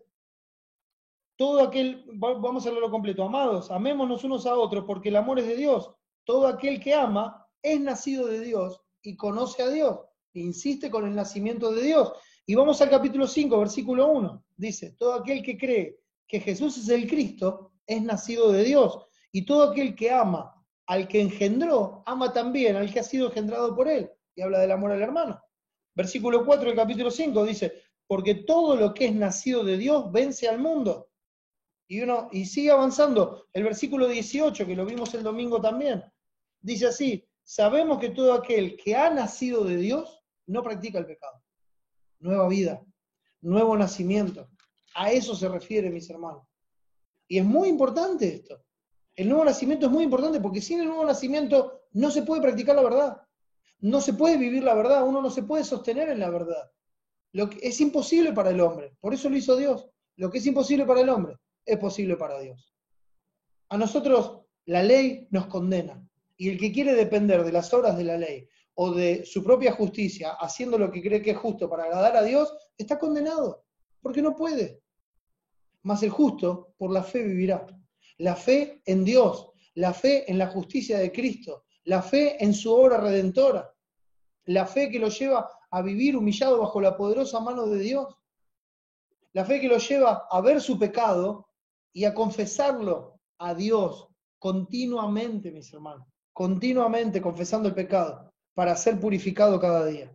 Todo aquel, vamos a leerlo completo, amados, amémonos unos a otros, porque el amor es de Dios. Todo aquel que ama es nacido de Dios y conoce a Dios. Insiste con el nacimiento de Dios. Y vamos al capítulo 5, versículo 1. Dice, todo aquel que cree que Jesús es el Cristo es nacido de Dios. Y todo aquel que ama al que engendró, ama también al que ha sido engendrado por él. Y habla del amor al hermano. Versículo 4 del capítulo 5 dice, porque todo lo que es nacido de Dios vence al mundo. Y sigue avanzando. El versículo 18, que lo vimos el domingo también, dice así, sabemos que todo aquel que ha nacido de Dios no practica el pecado. Nueva vida, nuevo nacimiento. A eso se refiere, mis hermanos. Y es muy importante esto. El nuevo nacimiento es muy importante porque sin el nuevo nacimiento no se puede practicar la verdad. No se puede vivir la verdad, uno no se puede sostener en la verdad. Lo que es imposible para el hombre, por eso lo hizo Dios. Lo que es imposible para el hombre es posible para Dios. A nosotros la ley nos condena. Y el que quiere depender de las obras de la ley o de su propia justicia, haciendo lo que cree que es justo para agradar a Dios, está condenado, porque no puede. Mas el justo por la fe vivirá. La fe en Dios, la fe en la justicia de Cristo, la fe en su obra redentora, la fe que lo lleva a vivir humillado bajo la poderosa mano de Dios. La fe que lo lleva a ver su pecado y a confesarlo a Dios continuamente, mis hermanos. Continuamente confesando el pecado para ser purificado cada día.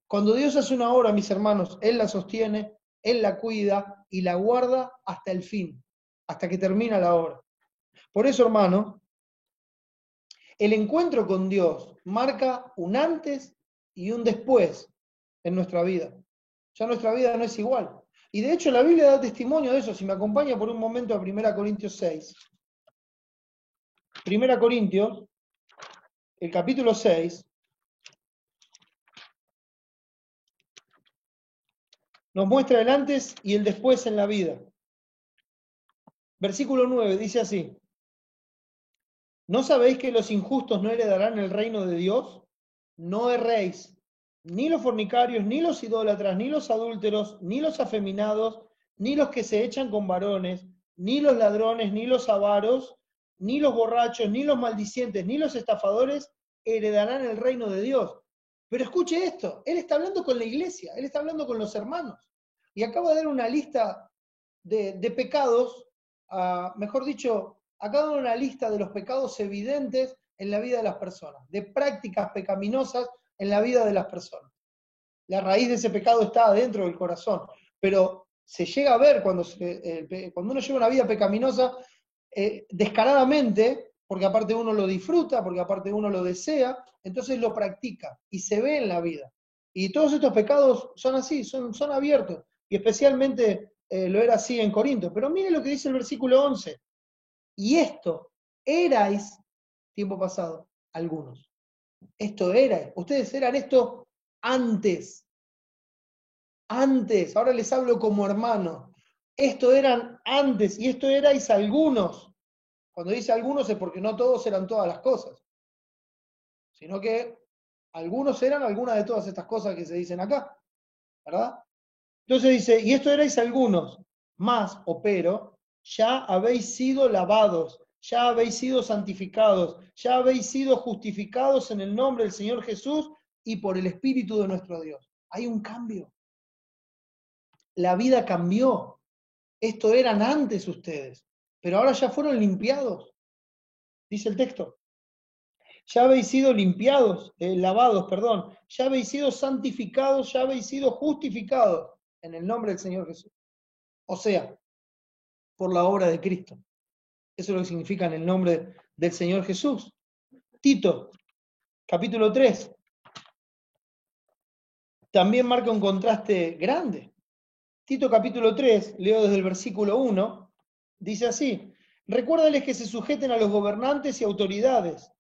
Cuando Dios hace una obra, mis hermanos, Él la sostiene, Él la cuida y la guarda hasta el fin, hasta que termina la obra. Por eso, hermano, el encuentro con Dios marca un antes y un después en nuestra vida. Ya nuestra vida no es igual. Y de hecho la Biblia da testimonio de eso. Si me acompaña por un momento a 1 Corintios 6. 1 Corintios, el capítulo 6, nos muestra el antes y el después en la vida. Versículo 9 dice así: ¿no sabéis que los injustos no heredarán el reino de Dios? No erréis, ni los fornicarios, ni los idólatras, ni los adúlteros, ni los afeminados, ni los que se echan con varones, ni los ladrones, ni los avaros, ni los borrachos, ni los maldicientes, ni los estafadores heredarán el reino de Dios. Pero escuche esto, él está hablando con la iglesia, él está hablando con los hermanos. Y acaba de dar una lista de pecados, mejor dicho, acaba de dar una lista de los pecados evidentes en la vida de las personas, de prácticas pecaminosas en la vida de las personas. La raíz de ese pecado está adentro del corazón, pero se llega a ver cuando uno lleva una vida pecaminosa descaradamente, porque aparte uno lo disfruta, porque aparte uno lo desea, entonces lo practica y se ve en la vida. Y todos estos pecados son así, son abiertos, y especialmente lo era así en Corinto. Pero mire lo que dice el versículo 11. Y esto erais, tiempo pasado, algunos. Esto erais. Ustedes eran esto antes. Antes. Ahora les hablo como hermano. Esto eran antes y esto erais algunos. Cuando dice algunos es porque no todos eran todas las cosas, sino que algunos eran algunas de todas estas cosas que se dicen acá, ¿verdad? Entonces dice, y esto erais algunos, más o pero, ya habéis sido lavados, ya habéis sido santificados, ya habéis sido justificados en el nombre del Señor Jesús y por el Espíritu de nuestro Dios. Hay un cambio. La vida cambió. Esto eran antes ustedes, pero ahora ya fueron limpiados. Dice el texto. Ya habéis sido limpiados, lavados, perdón. Ya habéis sido santificados, ya habéis sido justificados en el nombre del Señor Jesús. O sea, por la obra de Cristo. Eso es lo que significa en el nombre del Señor Jesús. Tito, capítulo 3. También marca un contraste grande. Tito, capítulo 3, leo desde el versículo 1, dice así: recuérdales que se sujeten a los gobernantes y autoridades,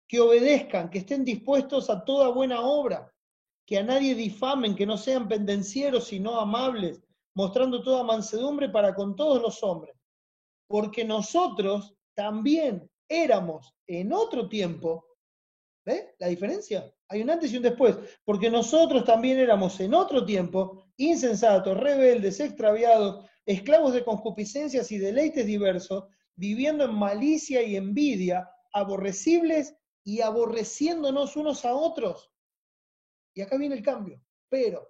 que obedezcan, que estén dispuestos a toda buena obra, que a nadie difamen, que no sean pendencieros, sino amables, mostrando toda mansedumbre para con todos los hombres. Porque nosotros también éramos en otro tiempo, ¿ves la diferencia? Hay un antes y un después. Porque nosotros también éramos en otro tiempo insensatos, rebeldes, extraviados, esclavos de concupiscencias y deleites diversos, viviendo en malicia y envidia, aborrecibles y aborreciéndonos unos a otros. Y acá viene el cambio. Pero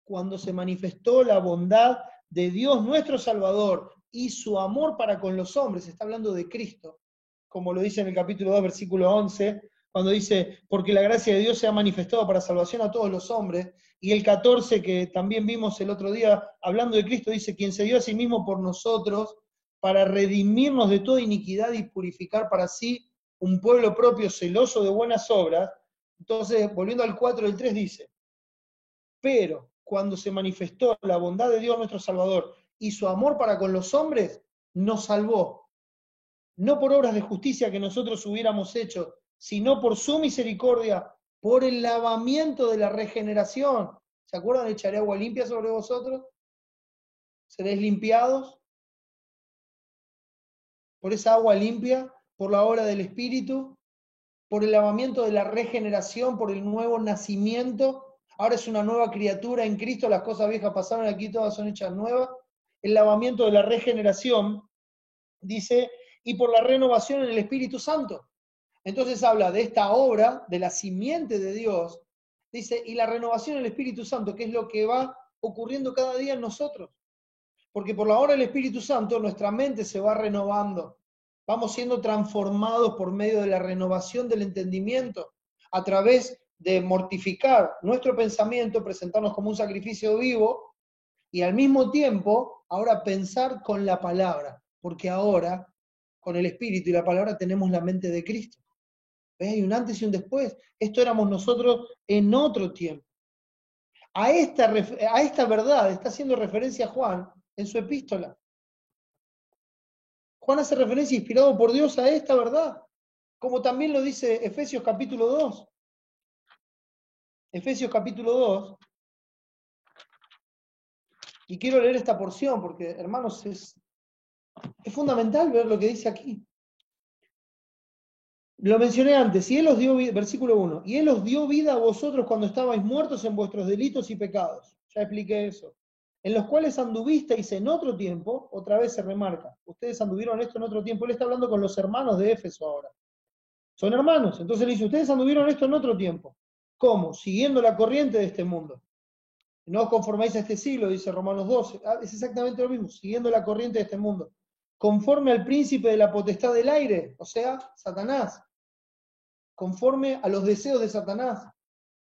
cuando se manifestó la bondad de Dios nuestro Salvador y su amor para con los hombres, está hablando de Cristo, como lo dice en el capítulo 2, versículo 11, cuando dice, porque la gracia de Dios se ha manifestado para salvación a todos los hombres, y el 14, que también vimos el otro día, hablando de Cristo, dice, quien se dio a sí mismo por nosotros, para redimirnos de toda iniquidad y purificar para sí un pueblo propio celoso de buenas obras. Entonces, volviendo al 4 del 3, dice, pero cuando se manifestó la bondad de Dios nuestro Salvador y su amor para con los hombres, nos salvó, no por obras de justicia que nosotros hubiéramos hecho, sino por su misericordia, por el lavamiento de la regeneración. ¿Se acuerdan? Echaré agua limpia sobre vosotros. Seréis limpiados por esa agua limpia, por la obra del Espíritu, por el lavamiento de la regeneración, por el nuevo nacimiento. Ahora es una nueva criatura en Cristo, las cosas viejas pasaron, aquí todas son hechas nuevas. El lavamiento de la regeneración, dice, y por la renovación en el Espíritu Santo. Entonces habla de esta obra, de la simiente de Dios, Dice, y la renovación del Espíritu Santo, que es lo que va ocurriendo cada día en nosotros. Porque por la obra del Espíritu Santo nuestra mente se va renovando. Vamos siendo transformados por medio de la renovación del entendimiento, a través de mortificar nuestro pensamiento, presentarnos como un sacrificio vivo, y al mismo tiempo, ahora pensar con la palabra, porque ahora, con el Espíritu y la palabra, tenemos la mente de Cristo. ¿Ves? Hay un antes y un después. Esto éramos nosotros en otro tiempo. A esta verdad está haciendo referencia Juan en su epístola. Juan hace referencia inspirado por Dios a esta verdad, como también lo dice Efesios capítulo 2. Efesios capítulo 2. Y quiero leer esta porción porque, hermanos, es fundamental ver lo que dice aquí. Lo mencioné antes, y Él os dio vida, versículo 1, y Él os dio vida a vosotros cuando estabais muertos en vuestros delitos y pecados. Ya expliqué eso. En los cuales anduvisteis en otro tiempo, otra vez se remarca, ustedes anduvieron esto en otro tiempo. Él está hablando con los hermanos de Éfeso ahora. Son hermanos, entonces le dice, ustedes anduvieron esto en otro tiempo. ¿Cómo? Siguiendo la corriente de este mundo. No os conformáis a este siglo, dice Romanos 12. Es exactamente lo mismo, siguiendo la corriente de este mundo. Conforme al príncipe de la potestad del aire, o sea, Satanás. Conforme a los deseos de Satanás.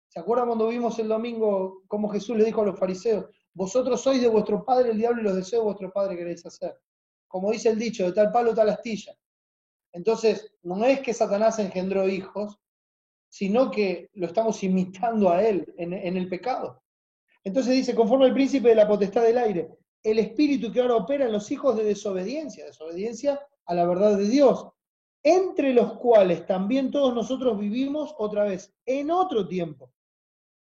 ¿Se acuerdan cuando vimos el domingo cómo Jesús le dijo a los fariseos? Vosotros sois de vuestro padre el diablo y los deseos de vuestro padre queréis hacer. Como dice el dicho, de tal palo tal astilla. Entonces, no es que Satanás engendró hijos, sino que lo estamos imitando a él en el pecado. Entonces dice, conforme al príncipe de la potestad del aire, el espíritu que ahora opera en los hijos de desobediencia a la verdad de Dios, entre los cuales también todos nosotros vivimos otra vez, en otro tiempo.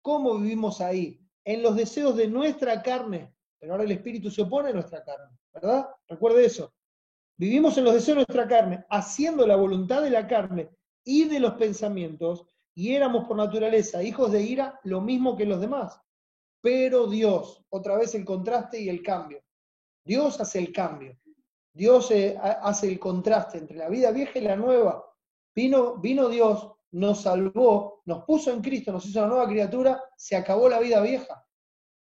¿Cómo vivimos ahí? En los deseos de nuestra carne, pero ahora el espíritu se opone a nuestra carne, ¿verdad? Recuerde eso. Vivimos en los deseos de nuestra carne, haciendo la voluntad de la carne y de los pensamientos, y éramos por naturaleza hijos de ira, lo mismo que los demás. Pero Dios, otra vez el contraste y el cambio. Dios hace el cambio. Dios hace el contraste entre la vida vieja y la nueva. Vino Dios, nos salvó, nos puso en Cristo, nos hizo una nueva criatura, se acabó la vida vieja.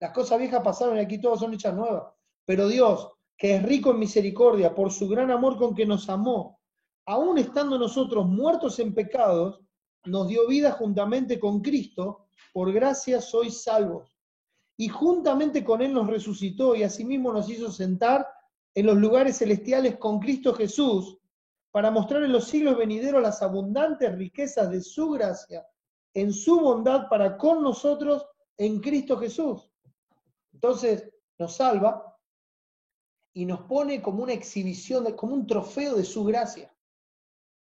Las cosas viejas pasaron y aquí todas son hechas nuevas. Pero Dios, que es rico en misericordia, por su gran amor con que nos amó, aún estando nosotros muertos en pecados, nos dio vida juntamente con Cristo, por gracia sois salvos. Y juntamente con Él nos resucitó y asimismo nos hizo sentar en los lugares celestiales con Cristo Jesús, para mostrar en los siglos venideros las abundantes riquezas de su gracia, en su bondad para con nosotros en Cristo Jesús. Entonces nos salva y nos pone como una exhibición, como un trofeo de su gracia.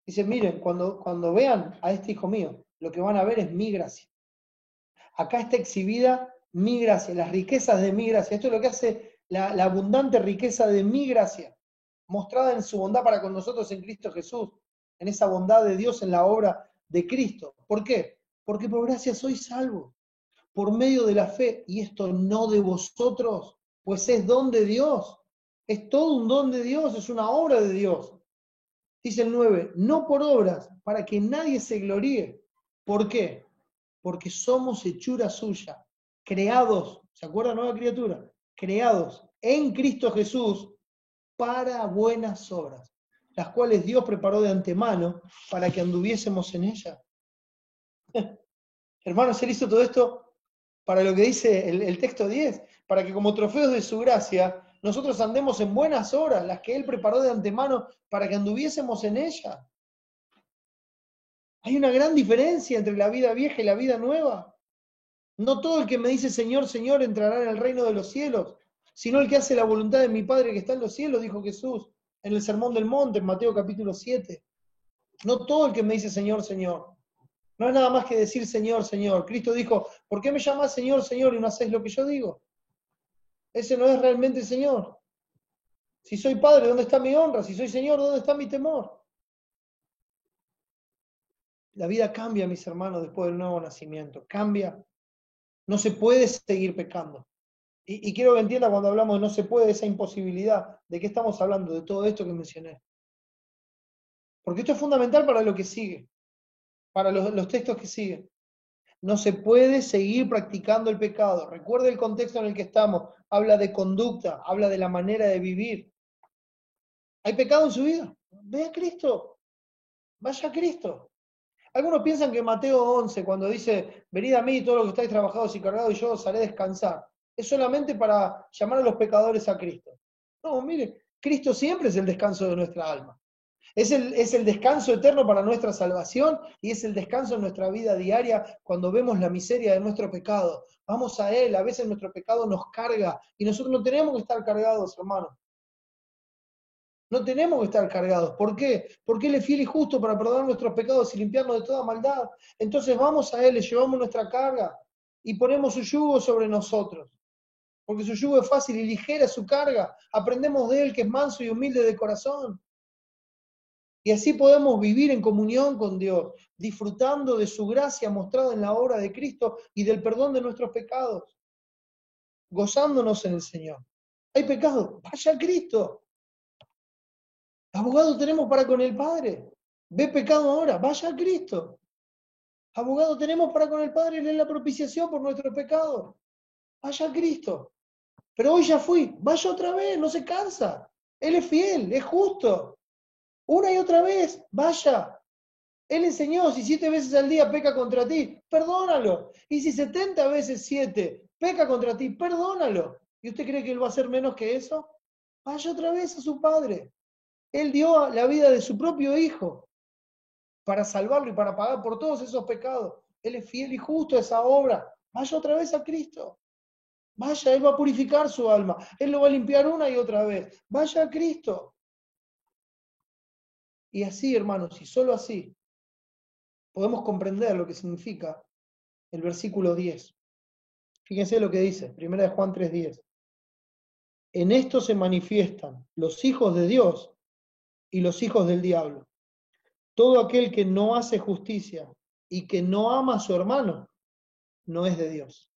Dice, miren, cuando vean a este hijo mío, lo que van a ver es mi gracia. Acá está exhibida mi gracia, las riquezas de mi gracia. Esto es lo que hace la abundante riqueza de mi gracia, mostrada en su bondad para con nosotros en Cristo Jesús, en esa bondad de Dios en la obra de Cristo. ¿Por qué? Porque por gracia sois salvos, por medio de la fe, y esto no de vosotros, pues es don de Dios. Es todo un don de Dios, es una obra de Dios. Dice el 9, no por obras, para que nadie se gloríe. ¿Por qué? Porque somos hechura suya, creados, ¿se acuerdan? Nueva criatura, creados en Cristo Jesús para buenas obras, las cuales Dios preparó de antemano para que anduviésemos en ellas. Hermanos, Él hizo todo esto para lo que dice el texto 10, para que como trofeos de su gracia, nosotros andemos en buenas obras, las que Él preparó de antemano para que anduviésemos en ellas. Hay una gran diferencia entre la vida vieja y la vida nueva. No todo el que me dice Señor, Señor entrará en el reino de los cielos, sino el que hace la voluntad de mi Padre que está en los cielos, dijo Jesús en el Sermón del Monte, en Mateo capítulo 7. No todo el que me dice Señor, Señor. No es nada más que decir Señor, Señor. Cristo dijo, ¿por qué me llamas Señor, Señor y no hacéis lo que yo digo? Ese no es realmente Señor. Si soy Padre, ¿dónde está mi honra? Si soy Señor, ¿dónde está mi temor? La vida cambia, mis hermanos, después del nuevo nacimiento. Cambia. No se puede seguir pecando. Y quiero que entienda cuando hablamos de no se puede, esa imposibilidad, ¿de qué estamos hablando? De todo esto que mencioné. Porque esto es fundamental para lo que sigue, para los textos que siguen. No se puede seguir practicando el pecado. Recuerde el contexto en el que estamos. Habla de conducta, habla de la manera de vivir. ¿Hay pecado en su vida? Ve a Cristo. Vaya a Cristo. Algunos piensan que Mateo 11, cuando dice, venid a mí todos los que estáis trabajados y cargados y yo os haré descansar, es solamente para llamar a los pecadores a Cristo. No, mire, Cristo siempre es el descanso de nuestra alma. Es el descanso eterno para nuestra salvación y es el descanso en nuestra vida diaria cuando vemos la miseria de nuestro pecado. Vamos a Él, a veces nuestro pecado nos carga y nosotros no tenemos que estar cargados, hermanos. No tenemos que estar cargados. ¿Por qué? Porque Él es fiel y justo para perdonar nuestros pecados y limpiarnos de toda maldad. Entonces vamos a Él, le llevamos nuestra carga y ponemos su yugo sobre nosotros. Porque su yugo es fácil y ligera su carga. Aprendemos de Él que es manso y humilde de corazón. Y así podemos vivir en comunión con Dios, disfrutando de su gracia mostrada en la obra de Cristo y del perdón de nuestros pecados, gozándonos en el Señor. ¿Hay pecado? Vaya a Cristo. Abogado tenemos para con el Padre. ¿Ve pecado ahora? Vaya a Cristo. Abogado tenemos para con el Padre, Él es la propiciación por nuestros pecados. Vaya a Cristo. Pero hoy ya fui, vaya otra vez, no se cansa. Él es fiel, es justo. Una y otra vez, vaya. Él enseñó, si 7 veces al día peca contra ti, perdónalo. Y si 70 veces 7 peca contra ti, perdónalo. ¿Y usted cree que Él va a hacer menos que eso? Vaya otra vez a su Padre. Él dio la vida de su propio Hijo para salvarlo y para pagar por todos esos pecados. Él es fiel y justo a esa obra. Vaya otra vez a Cristo. Vaya, Él va a purificar su alma. Él lo va a limpiar una y otra vez. Vaya a Cristo. Y así, hermanos, y solo así, podemos comprender lo que significa el versículo 10. Fíjense lo que dice, 1 Juan 3:10. En esto se manifiestan los hijos de Dios y los hijos del diablo. Todo aquel que no hace justicia y que no ama a su hermano, no es de Dios.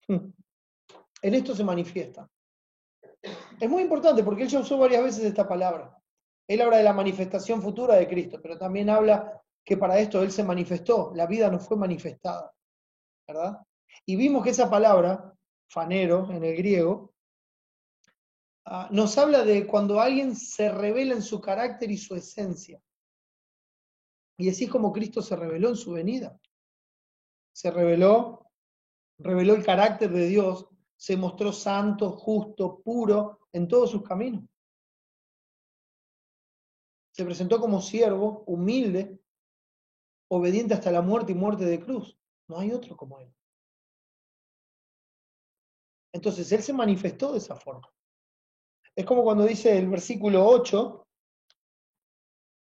En esto se manifiesta. Es muy importante porque él ya usó varias veces esta palabra. Él habla de la manifestación futura de Cristo, pero también habla que para esto Él se manifestó, la vida no fue manifestada, ¿verdad? Y vimos que esa palabra, fanero en el griego, nos habla de cuando alguien se revela en su carácter y su esencia. Y así es como Cristo se reveló en su venida. Se reveló el carácter de Dios, se mostró santo, justo, puro en todos sus caminos. Se presentó como siervo, humilde, obediente hasta la muerte y muerte de cruz. No hay otro como Él. Entonces Él se manifestó de esa forma. Es como cuando dice el versículo 8,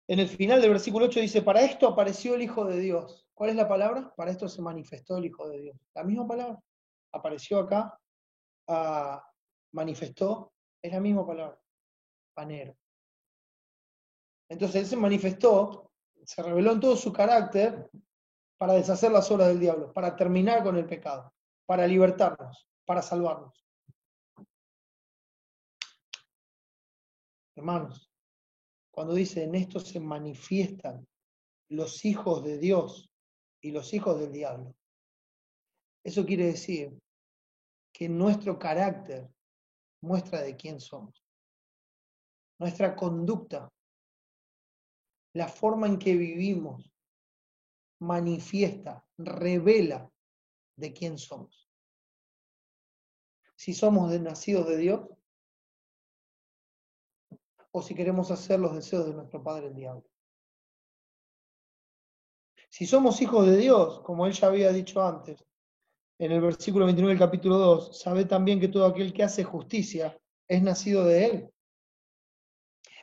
en el final del versículo 8 dice, para esto apareció el Hijo de Dios. ¿Cuál es la palabra? Para esto se manifestó el Hijo de Dios. La misma palabra. Apareció acá, manifestó, es la misma palabra. Panero. Entonces Él se manifestó, se reveló en todo su carácter para deshacer las obras del diablo, para terminar con el pecado, para libertarnos, para salvarnos. Hermanos, cuando dice en esto se manifiestan los hijos de Dios y los hijos del diablo, eso quiere decir que nuestro carácter muestra de quién somos. Nuestra conducta, la forma en que vivimos, manifiesta, revela de quién somos. Si somos nacidos de Dios o si queremos hacer los deseos de nuestro padre el diablo. Si somos hijos de Dios, como él ya había dicho antes, en el versículo 29 del capítulo 2, sabe también que todo aquel que hace justicia es nacido de él.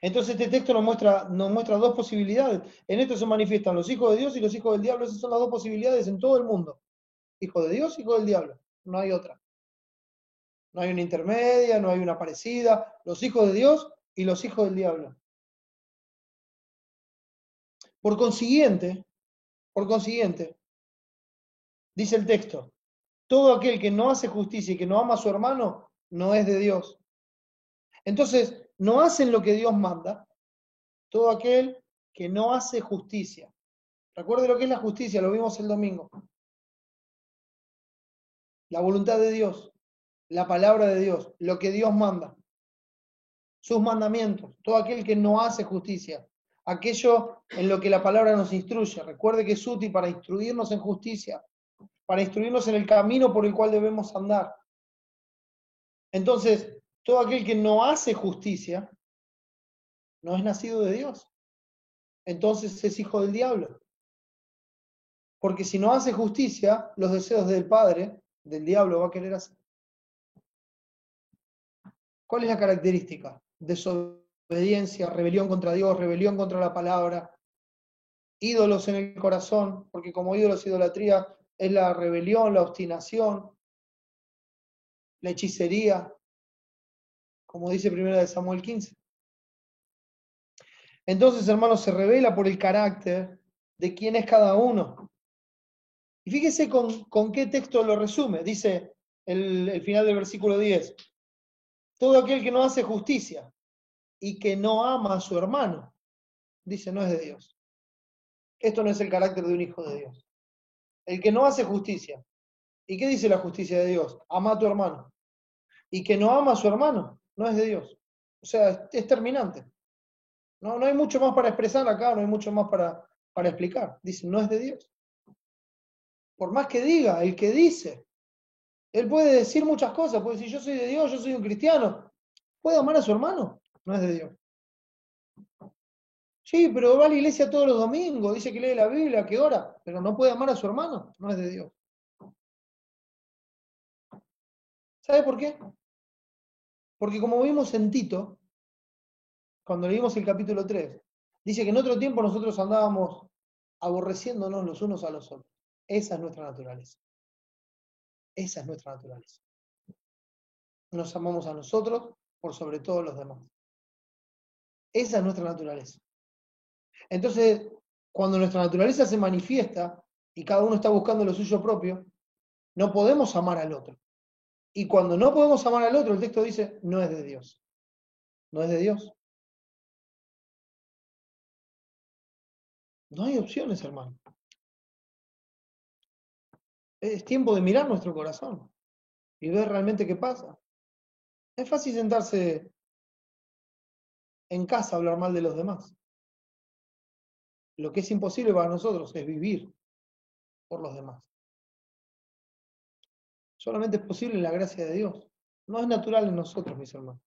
Entonces este texto nos muestra dos posibilidades. En esto se manifiestan los hijos de Dios y los hijos del diablo. Esas son las dos posibilidades en todo el mundo. Hijo de Dios, hijo del diablo. No hay otra. No hay una intermedia, no hay una parecida. Los hijos de Dios y los hijos del diablo. Por consiguiente, dice el texto, todo aquel que no hace justicia y que no ama a su hermano, no es de Dios. Entonces, no hacen lo que Dios manda, todo aquel que no hace justicia. Recuerde lo que es la justicia, lo vimos el domingo. la voluntad de Dios, la palabra de Dios, lo que Dios manda, sus mandamientos, todo aquel que no hace justicia, aquello en lo que la palabra nos instruye. Recuerde que es útil para instruirnos en justicia, para instruirnos en el camino por el cual debemos andar. Entonces, todo aquel que no hace justicia no es nacido de Dios. Entonces es hijo del diablo. Porque si no hace justicia, los deseos del Padre, del diablo, va a querer hacer. ¿Cuál es la característica? Desobediencia, rebelión contra Dios, rebelión contra la palabra, ídolos en el corazón, porque como ídolos, idolatría es la rebelión, la obstinación, la hechicería, como dice 1 Samuel 15. Entonces, hermanos, se revela por el carácter de quién es cada uno. Y fíjese con qué texto lo resume. Dice el final del versículo 10. Todo aquel que no hace justicia y que no ama a su hermano, dice, no es de Dios. Esto no es el carácter de un hijo de Dios. El que no hace justicia. ¿Y qué dice la justicia de Dios? Ama a tu hermano. Y que no ama a su hermano, no es de Dios. O sea, es terminante. No hay mucho más para expresar acá, no hay mucho más para explicar. Dice, no es de Dios. Por más que diga, el que dice, él puede decir muchas cosas, puede decir, yo soy de Dios, yo soy un cristiano. ¿Puede amar a su hermano? No es de Dios. Sí, pero va a la iglesia todos los domingos, dice que lee la Biblia, que ora, pero no puede amar a su hermano, no es de Dios. ¿Sabe por qué? Porque como vimos en Tito, cuando leímos el capítulo 3, dice que en otro tiempo nosotros andábamos aborreciéndonos los unos a los otros. Esa es nuestra naturaleza. Esa es nuestra naturaleza. Nos amamos a nosotros por sobre todos los demás. Esa es nuestra naturaleza. Entonces, cuando nuestra naturaleza se manifiesta y cada uno está buscando lo suyo propio, no podemos amar al otro. Y cuando no podemos amar al otro, el texto dice, no es de Dios. No es de Dios. No hay opciones, hermano. Es tiempo de mirar nuestro corazón y ver realmente qué pasa. Es fácil sentarse en casa a hablar mal de los demás. Lo que es imposible para nosotros es vivir por los demás. Solamente es posible en la gracia de Dios. No es natural en nosotros, mis hermanos.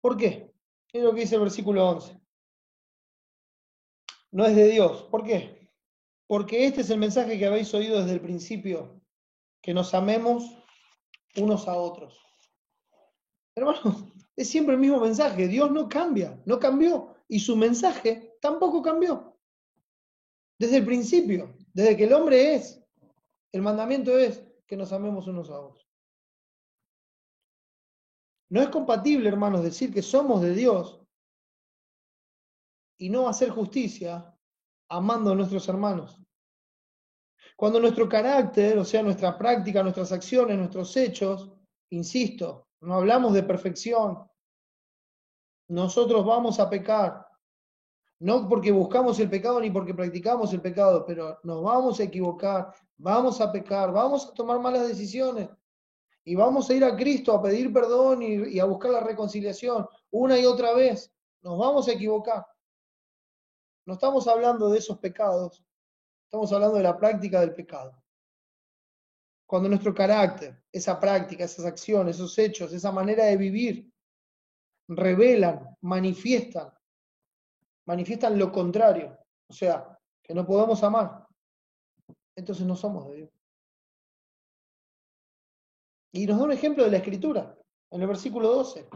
¿Por qué? Es lo que dice el versículo 11. No es de Dios. ¿Por qué? Porque este es el mensaje que habéis oído desde el principio, que nos amemos unos a otros. Hermano, es siempre el mismo mensaje. Dios no cambia, no cambió. Y su mensaje tampoco cambió. Desde el principio, desde que el hombre es, el mandamiento es que nos amemos unos a otros. No es compatible, hermanos, decir que somos de Dios y no hacer justicia amando a nuestros hermanos. Cuando nuestro carácter, o sea, nuestra práctica, nuestras acciones, nuestros hechos, insisto, no hablamos de perfección, nosotros vamos a pecar, no porque buscamos el pecado ni porque practicamos el pecado, pero nos vamos a equivocar, vamos a pecar, vamos a tomar malas decisiones y vamos a ir a Cristo a pedir perdón y a buscar la reconciliación una y otra vez. Nos vamos a equivocar. No estamos hablando de esos pecados, estamos hablando de la práctica del pecado. Cuando nuestro carácter, esa práctica, esas acciones, esos hechos, esa manera de vivir, revelan, manifiestan lo contrario, o sea, que no podemos amar, entonces no somos de Dios. Y nos da un ejemplo de la Escritura, en el versículo 12.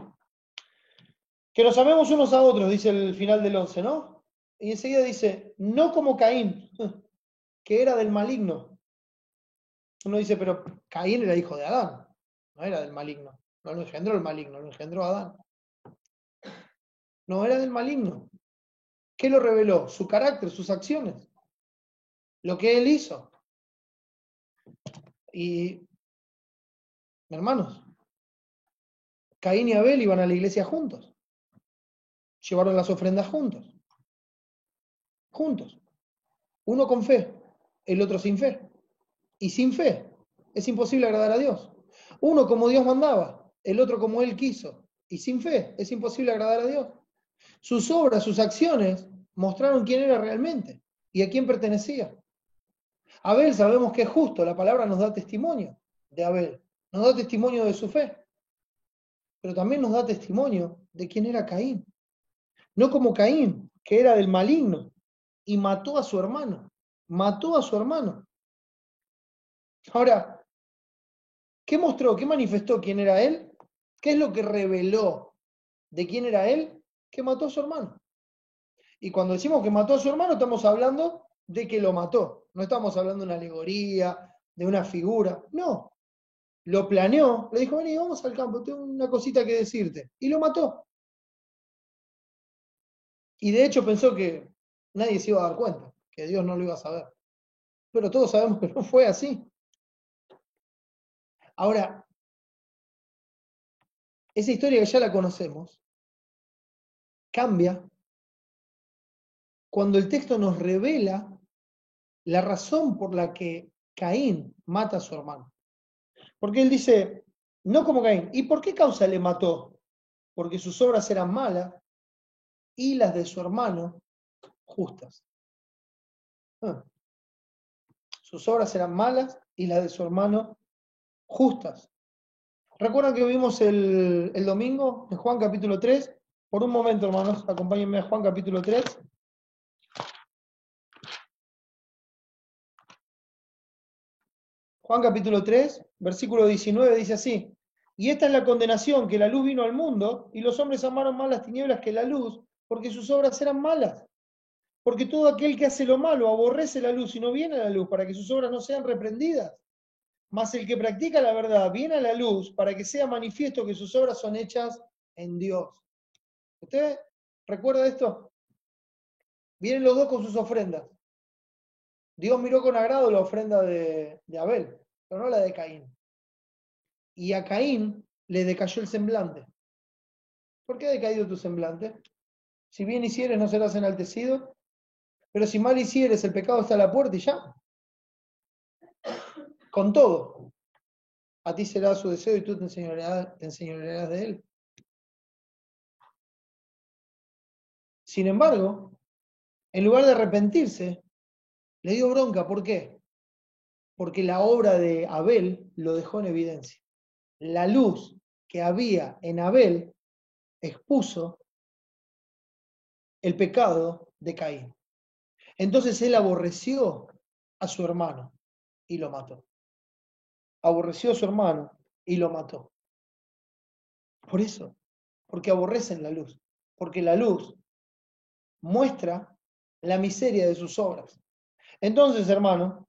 Que nos amemos unos a otros, dice el final del 11, ¿no? Y enseguida dice, no como Caín, que era del maligno. Uno dice, pero Caín era hijo de Adán, no era del maligno. No lo engendró el maligno, lo engendró Adán. No, era del maligno. ¿Qué lo reveló? Su carácter, sus acciones, lo que él hizo. Y, hermanos, Caín y Abel iban a la iglesia juntos. Llevaron las ofrendas juntos. Juntos. Uno con fe, el otro sin fe. Y sin fe, es imposible agradar a Dios. Uno como Dios mandaba, el otro como Él quiso. Y sin fe es imposible agradar a Dios. Sus obras, sus acciones mostraron quién era realmente y a quién pertenecía. Abel sabemos que es justo, la palabra nos da testimonio de Abel, nos da testimonio de su fe, pero también nos da testimonio de quién era Caín. No como Caín, que era del maligno y mató a su hermano. Mató a su hermano. Ahora, ¿qué mostró, qué manifestó quién era él? ¿Qué es lo que reveló de quién era él? Que mató a su hermano. Y cuando decimos que mató a su hermano, estamos hablando de que lo mató. No estamos hablando de una alegoría, de una figura. No. Lo planeó, le dijo, vení, vamos al campo, tengo una cosita que decirte. Y lo mató. Y de hecho pensó que nadie se iba a dar cuenta, que Dios no lo iba a saber. Pero todos sabemos que no fue así. Ahora, esa historia que ya la conocemos, cambia cuando el texto nos revela la razón por la que Caín mata a su hermano. Porque él dice, no como Caín. ¿Y por qué causa le mató? Porque sus obras eran malas y las de su hermano justas. Sus obras eran malas y las de su hermano justas. ¿Recuerdan que vimos el domingo en Juan capítulo 3? Por un momento, hermanos, acompáñenme a Juan capítulo 3. Juan capítulo 3, versículo 19 dice así, y esta es la condenación, que la luz vino al mundo, y los hombres amaron más las tinieblas que la luz, porque sus obras eran malas. Porque todo aquel que hace lo malo aborrece la luz y no viene a la luz, para que sus obras no sean reprendidas. Mas el que practica la verdad viene a la luz, para que sea manifiesto que sus obras son hechas en Dios. ¿Usted recuerda esto? Vienen los dos con sus ofrendas. Dios miró con agrado la ofrenda de Abel, pero no la de Caín. Y a Caín le decayó el semblante. ¿Por qué ha decaído tu semblante? Si bien hicieres, no serás enaltecido, pero si mal hicieres, el pecado está a la puerta y ya. Con todo, a ti será su deseo y tú te enseñorearás de él. Sin embargo, en lugar de arrepentirse, le dio bronca. ¿Por qué? Porque la obra de Abel lo dejó en evidencia. La luz que había en Abel expuso el pecado de Caín. Entonces él aborreció a su hermano y lo mató. Aborreció a su hermano y lo mató. Por eso, porque aborrecen la luz. Porque la luz muestra la miseria de sus obras. Entonces, hermano,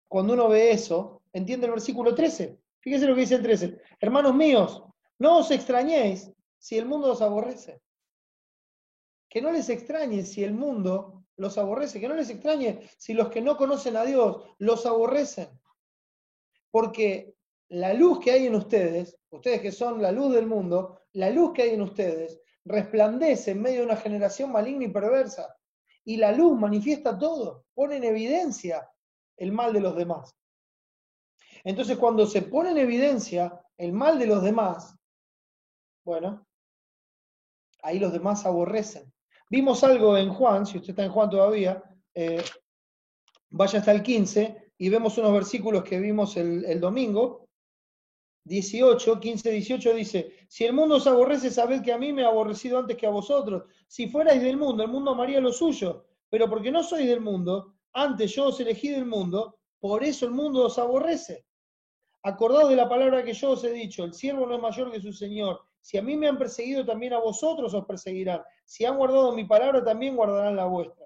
cuando uno ve eso, entiende el versículo 13. Fíjese lo que dice el 13. Hermanos míos, no os extrañéis si el mundo os aborrece. Que no les extrañe si el mundo los aborrece. Que no les extrañe si los que no conocen a Dios los aborrecen. Porque la luz que hay en ustedes, ustedes que son la luz del mundo, la luz que hay en ustedes resplandece en medio de una generación maligna y perversa. Y la luz manifiesta todo, pone en evidencia el mal de los demás. Entonces, cuando se pone en evidencia el mal de los demás, bueno, ahí los demás aborrecen. Vimos algo en Juan, si usted está en Juan todavía, vaya hasta el 15 y vemos unos versículos que vimos el domingo. 18, 15, 18 dice, si el mundo os aborrece, sabed que a mí me ha aborrecido antes que a vosotros. Si fuerais del mundo, el mundo amaría lo suyo. Pero porque no sois del mundo, antes yo os elegí del mundo, por eso el mundo os aborrece. Acordaos de la palabra que yo os he dicho, el siervo no es mayor que su Señor. Si a mí me han perseguido, también a vosotros os perseguirán. Si han guardado mi palabra, también guardarán la vuestra.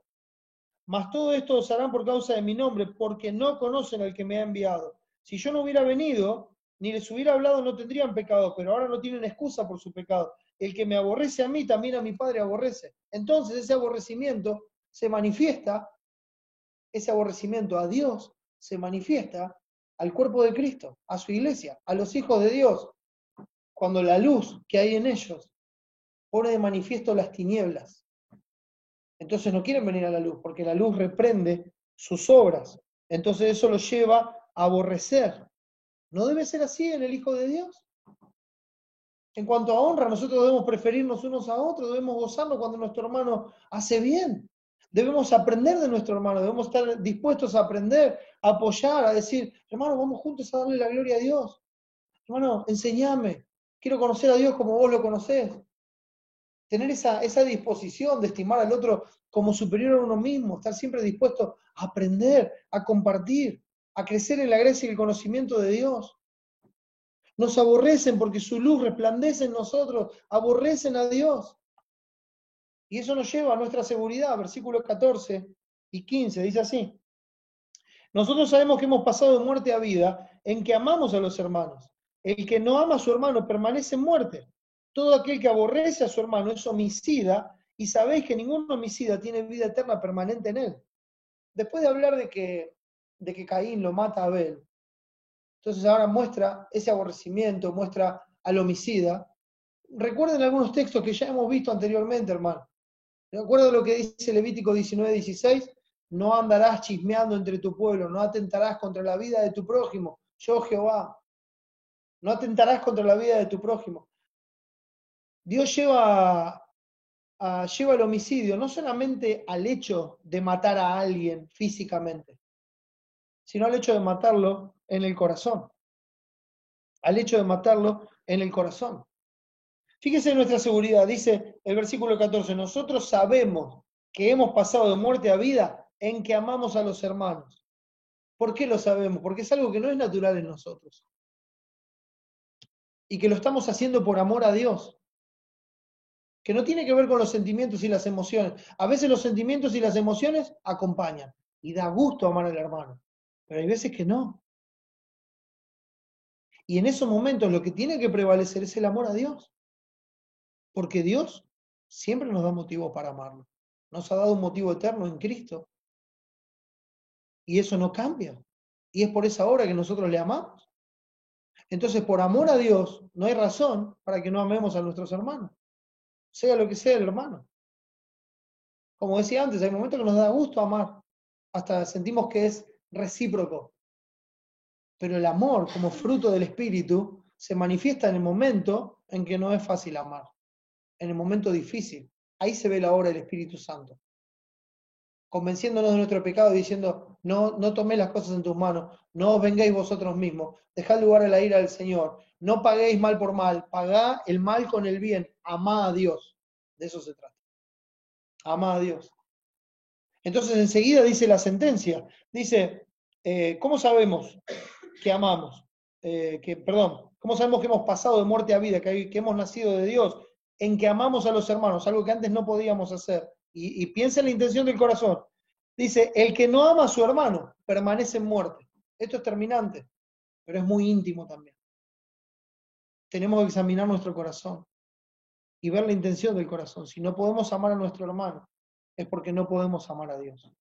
Mas todo esto os harán por causa de mi nombre, porque no conocen al que me ha enviado. Si yo no hubiera venido, ni les hubiera hablado, no tendrían pecado, pero ahora no tienen excusa por su pecado. El que me aborrece a mí, también a mi Padre aborrece. Entonces ese aborrecimiento se manifiesta, ese aborrecimiento a Dios se manifiesta al cuerpo de Cristo, a su iglesia, a los hijos de Dios, cuando la luz que hay en ellos pone de manifiesto las tinieblas. Entonces no quieren venir a la luz, porque la luz reprende sus obras. Entonces eso los lleva a aborrecer ¿No debe ser así en el Hijo de Dios? En cuanto a honra, nosotros debemos preferirnos unos a otros, debemos gozarnos cuando nuestro hermano hace bien. Debemos aprender de nuestro hermano, debemos estar dispuestos a aprender, a apoyar, a decir, hermano, vamos juntos a darle la gloria a Dios. Hermano, enséñame, quiero conocer a Dios como vos lo conocés. Tener esa disposición de estimar al otro como superior a uno mismo, estar siempre dispuesto a aprender, a compartir, a crecer en la gracia y el conocimiento de Dios. Nos aborrecen porque su luz resplandece en nosotros, aborrecen a Dios. Y eso nos lleva a nuestra seguridad, versículos 14 y 15, dice así. Nosotros sabemos que hemos pasado de muerte a vida en que amamos a los hermanos. El que no ama a su hermano permanece en muerte. Todo aquel que aborrece a su hermano es homicida, y sabéis que ningún homicida tiene vida eterna permanente en él. Después de hablar de que Caín lo mata a Abel, entonces ahora muestra ese aborrecimiento, muestra al homicida. Recuerden algunos textos que ya hemos visto anteriormente, hermano. ¿De acuerdo a lo que dice Levítico 19:16? No andarás chismeando entre tu pueblo, no atentarás contra la vida de tu prójimo. Yo, Jehová, no atentarás contra la vida de tu prójimo. Dios lleva el homicidio no solamente al hecho de matar a alguien físicamente, sino al hecho de matarlo en el corazón. Al hecho de matarlo en el corazón. Fíjese en nuestra seguridad, dice el versículo 14, nosotros sabemos que hemos pasado de muerte a vida en que amamos a los hermanos. ¿Por qué lo sabemos? Porque es algo que no es natural en nosotros. Y que lo estamos haciendo por amor a Dios. Que no tiene que ver con los sentimientos y las emociones. A veces los sentimientos y las emociones acompañan. Y da gusto amar al hermano. Pero hay veces que no. Y en esos momentos lo que tiene que prevalecer es el amor a Dios. Porque Dios siempre nos da motivo para amarlo. Nos ha dado un motivo eterno en Cristo. Y eso no cambia. Y es por esa obra que nosotros le amamos. Entonces, por amor a Dios, no hay razón para que no amemos a nuestros hermanos. Sea lo que sea el hermano. Como decía antes, hay momentos que nos da gusto amar. Hasta sentimos que es recíproco. Pero el amor, como fruto del Espíritu, se manifiesta en el momento en que no es fácil amar. En el momento difícil. Ahí se ve la obra del Espíritu Santo. Convenciéndonos de nuestro pecado y diciendo, no toméis las cosas en tus manos, no os vengáis vosotros mismos, dejad lugar a la ira del Señor, no paguéis mal por mal, pagá el mal con el bien, amá a Dios. De eso se trata. Amá a Dios. Entonces enseguida dice la sentencia, dice, ¿cómo sabemos que amamos? ¿Cómo sabemos que hemos pasado de muerte a vida, que hemos nacido de Dios, en que amamos a los hermanos, algo que antes no podíamos hacer? Y piensa en la intención del corazón. Dice, el que no ama a su hermano permanece en muerte. Esto es terminante, pero es muy íntimo también. Tenemos que examinar nuestro corazón y ver la intención del corazón. Si no podemos amar a nuestro hermano, es porque no podemos amar a Dios.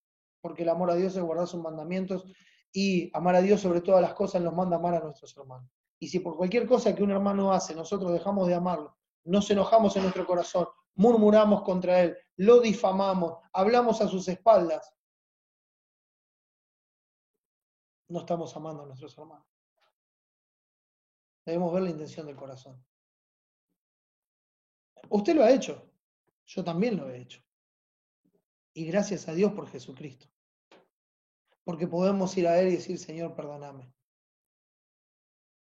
Porque el amor a Dios es guardar sus mandamientos y amar a Dios sobre todas las cosas nos manda amar a nuestros hermanos. Y si por cualquier cosa que un hermano hace nosotros dejamos de amarlo, nos enojamos en nuestro corazón, murmuramos contra él, lo difamamos, hablamos a sus espaldas, no estamos amando a nuestros hermanos. Debemos ver la intención del corazón. Usted lo ha hecho, yo también lo he hecho. Y gracias a Dios por Jesucristo. Porque podemos ir a Él y decir, Señor, perdóname.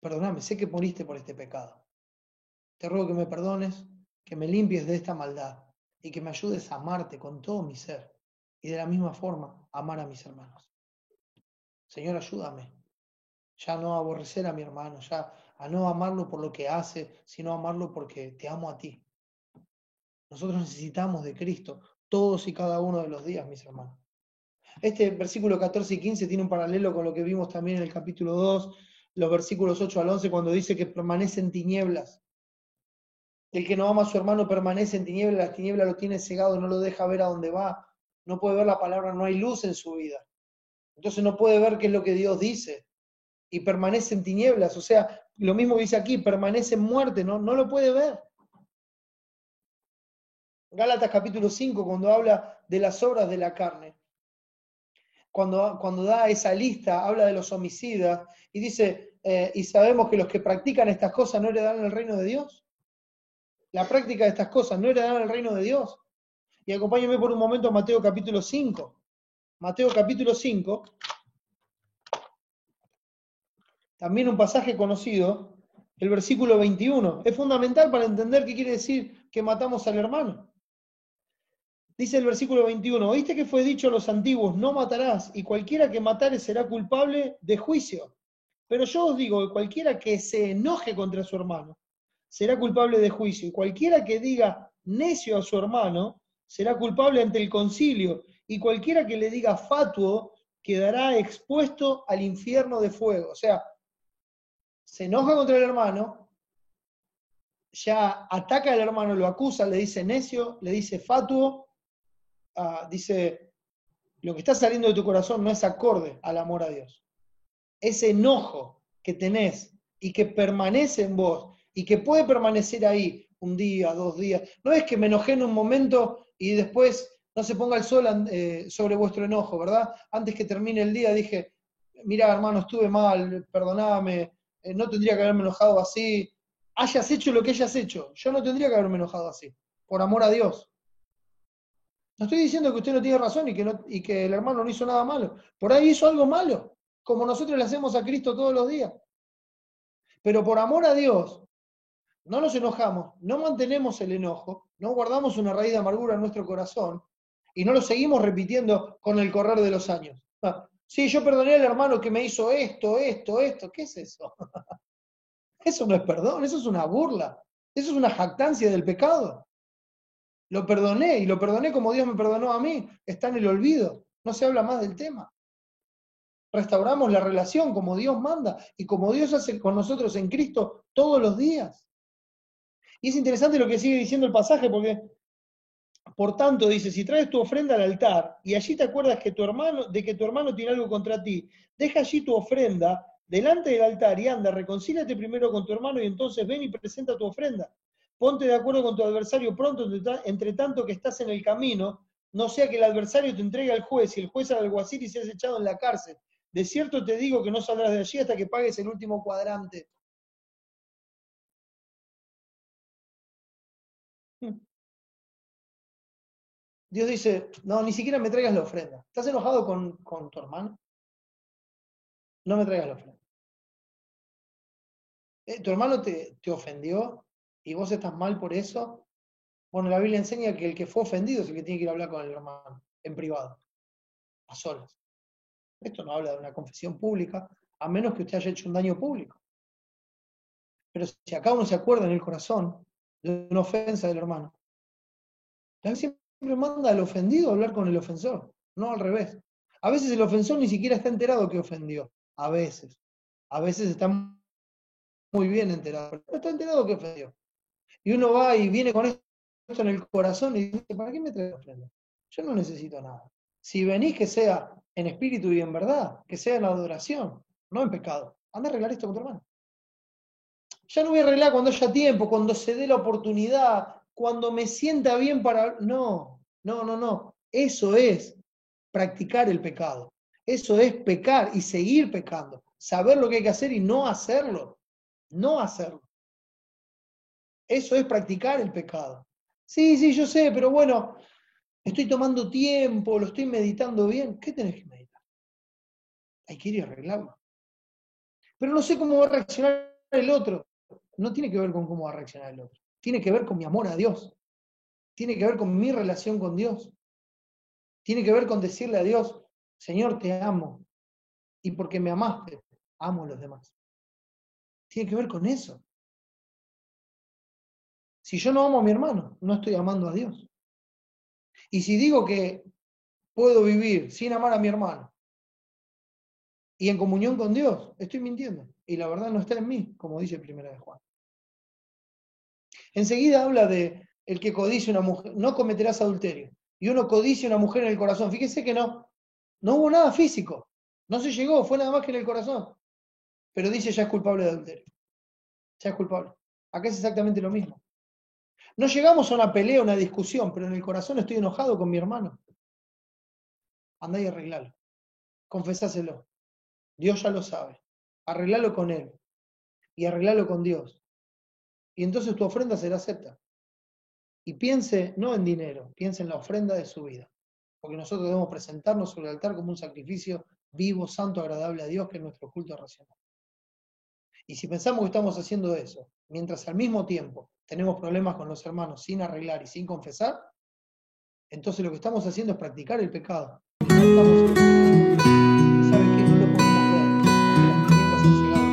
Perdóname, sé que moriste por este pecado. Te ruego que me perdones, que me limpies de esta maldad y que me ayudes a amarte con todo mi ser. Y de la misma forma, amar a mis hermanos. Señor, ayúdame. Ya no aborrecer a mi hermano, ya a no amarlo por lo que hace, sino amarlo porque te amo a ti. Nosotros necesitamos de Cristo todos y cada uno de los días, mis hermanos. Este versículo 14 y 15 tiene un paralelo con lo que vimos también en el capítulo 2, los versículos 8 al 11, cuando dice que permanece en tinieblas. El que no ama a su hermano permanece en tinieblas, la tiniebla lo tiene cegado, no lo deja ver a dónde va, no puede ver la palabra, no hay luz en su vida. Entonces no puede ver qué es lo que Dios dice. Y permanece en tinieblas, o sea, lo mismo dice aquí, permanece en muerte, no lo puede ver. Gálatas capítulo 5, cuando habla de las obras de la carne, cuando da esa lista, habla de los homicidas, y dice, y sabemos que los que practican estas cosas no heredarán el reino de Dios. La práctica de estas cosas no heredarán el reino de Dios. Y acompáñenme por un momento a Mateo capítulo 5. Mateo capítulo 5, también un pasaje conocido, el versículo 21. Es fundamental para entender qué quiere decir que matamos al hermano. Dice el versículo 21, ¿oíste que fue dicho a los antiguos, no matarás, y cualquiera que matare será culpable de juicio? Pero yo os digo que cualquiera que se enoje contra su hermano será culpable de juicio, y cualquiera que diga necio a su hermano será culpable ante el concilio, y cualquiera que le diga fatuo quedará expuesto al infierno de fuego. O sea, se enoja contra el hermano, ya ataca al hermano, lo acusa, le dice necio, le dice fatuo, dice, lo que está saliendo de tu corazón no es acorde al amor a Dios. Ese enojo que tenés y que permanece en vos y que puede permanecer ahí un día, 2 días, no es que me enojé en un momento y después no se ponga el sol sobre vuestro enojo, ¿verdad? Antes que termine el día dije, mira hermano, estuve mal, perdoname, no tendría que haberme enojado así. Hayas hecho lo que hayas hecho, yo no tendría que haberme enojado así, por amor a Dios. No estoy diciendo que usted no tiene razón y que el hermano no hizo nada malo. Por ahí hizo algo malo, como nosotros le hacemos a Cristo todos los días. Pero por amor a Dios, no nos enojamos, no mantenemos el enojo, no guardamos una raíz de amargura en nuestro corazón y no lo seguimos repitiendo con el correr de los años. Sí, yo perdoné al hermano que me hizo esto. ¿Qué es eso? Eso no es perdón, eso es una burla, eso es una jactancia del pecado. Lo perdoné y lo perdoné como Dios me perdonó a mí. Está en el olvido. No se habla más del tema. Restauramos la relación como Dios manda y como Dios hace con nosotros en Cristo todos los días. Y es interesante lo que sigue diciendo el pasaje porque, por tanto, dice, si traes tu ofrenda al altar y allí te acuerdas que tu hermano tiene algo contra ti, deja allí tu ofrenda delante del altar y anda, reconcíliate primero con tu hermano y entonces ven y presenta tu ofrenda. Ponte de acuerdo con tu adversario pronto, entre tanto que estás en el camino, no sea que el adversario te entregue al juez y el juez al alguacil y seas echado en la cárcel. De cierto te digo que no saldrás de allí hasta que pagues el último cuadrante. Dios dice, no, ni siquiera me traigas la ofrenda. ¿Estás enojado con tu hermano? No me traigas la ofrenda. ¿Tu hermano te ofendió y vos estás mal por eso? Bueno, la Biblia enseña que el que fue ofendido es el que tiene que ir a hablar con el hermano, en privado, a solas. Esto no habla de una confesión pública, a menos que usted haya hecho un daño público. Pero si acá uno se acuerda en el corazón de una ofensa del hermano, la Biblia siempre manda al ofendido a hablar con el ofensor, no al revés. A veces el ofensor ni siquiera está enterado que ofendió. A veces. A veces está muy bien enterado, pero no está enterado que ofendió. Y uno va y viene con esto en el corazón y dice, ¿para qué me traes ofrenda? Yo no necesito nada. Si venís, que sea en espíritu y en verdad, que sea en adoración, no en pecado. Anda a arreglar esto con tu hermano. Ya no voy a arreglar cuando haya tiempo, cuando se dé la oportunidad, cuando me sienta bien para... No, no, no, no. Eso es practicar el pecado. Eso es pecar y seguir pecando. Saber lo que hay que hacer y no hacerlo. No hacerlo. Eso es practicar el pecado. Sí, sí, yo sé, pero bueno, estoy tomando tiempo, lo estoy meditando bien. ¿Qué tenés que meditar? Hay que ir y arreglarlo. Pero no sé cómo va a reaccionar el otro. No tiene que ver con cómo va a reaccionar el otro. Tiene que ver con mi amor a Dios. Tiene que ver con mi relación con Dios. Tiene que ver con decirle a Dios, Señor, te amo. Y porque me amaste, amo a los demás. Tiene que ver con eso. Si yo no amo a mi hermano, no estoy amando a Dios. Y si digo que puedo vivir sin amar a mi hermano y en comunión con Dios, estoy mintiendo. Y la verdad no está en mí, como dice Primera de Juan. Enseguida habla de el que codicia una mujer, no cometerás adulterio. Y uno codicia una mujer en el corazón. Fíjese que no hubo nada físico. No se llegó, fue nada más que en el corazón. Pero dice ya es culpable de adulterio. Ya es culpable. Acá es exactamente lo mismo. No llegamos a una pelea, una discusión, pero en el corazón estoy enojado con mi hermano. Andá y arreglalo. Confesáselo. Dios ya lo sabe. arreglalo con Él y arreglalo con Dios. Y entonces tu ofrenda será acepta. Y piense no en dinero, piense en la ofrenda de su vida. Porque nosotros debemos presentarnos sobre el altar como un sacrificio vivo, santo, agradable a Dios, que es nuestro culto racional. Y si pensamos que estamos haciendo eso, mientras al mismo tiempo tenemos problemas con los hermanos sin arreglar y sin confesar, entonces lo que estamos haciendo es practicar el pecado. Y no estamos... ¿Saben qué? No lo podemos ver, porque las tinieblas han cegado.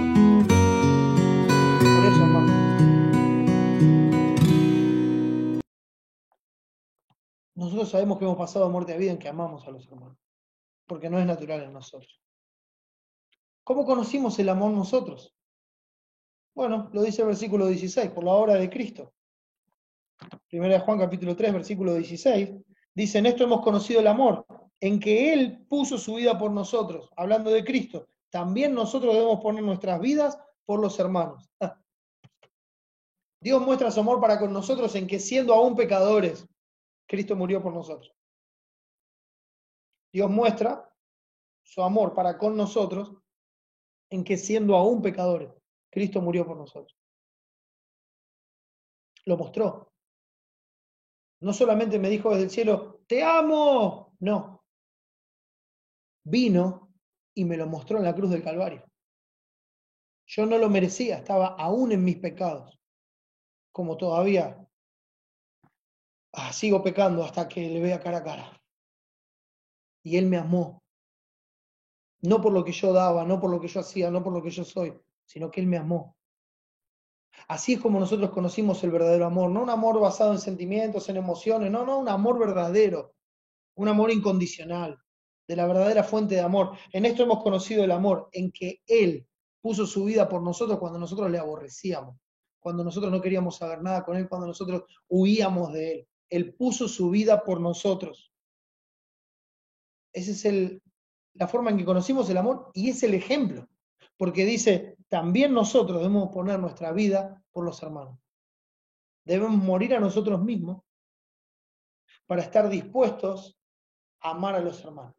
Por eso, hermano, nosotros sabemos que hemos pasado de muerte a vida en que amamos a los hermanos, porque no es natural en nosotros. ¿Cómo conocimos el amor nosotros? Bueno, lo dice el versículo 16, por la obra de Cristo. Primera de Juan capítulo 3, versículo 16, dice, en esto hemos conocido el amor, en que Él puso su vida por nosotros, hablando de Cristo. También nosotros debemos poner nuestras vidas por los hermanos. Dios muestra su amor para con nosotros en que siendo aún pecadores, Cristo murió por nosotros. Dios muestra su amor para con nosotros en que siendo aún pecadores, Cristo murió por nosotros. Lo mostró. No solamente me dijo desde el cielo, te amo. No. Vino y me lo mostró en la cruz del Calvario. Yo no lo merecía, estaba aún en mis pecados. Como todavía sigo pecando hasta que le vea cara a cara. Y Él me amó. No por lo que yo daba, no por lo que yo hacía, no por lo que yo soy, sino que Él me amó. Así es como nosotros conocimos el verdadero amor, no un amor basado en sentimientos, en emociones, no, un amor verdadero, un amor incondicional, de la verdadera fuente de amor. En esto hemos conocido el amor, en que Él puso su vida por nosotros cuando nosotros le aborrecíamos, cuando nosotros no queríamos saber nada con Él, cuando nosotros huíamos de Él. Él puso su vida por nosotros. Esa es la forma en que conocimos el amor y es el ejemplo. Porque dice, también nosotros debemos poner nuestra vida por los hermanos. Debemos morir a nosotros mismos para estar dispuestos a amar a los hermanos.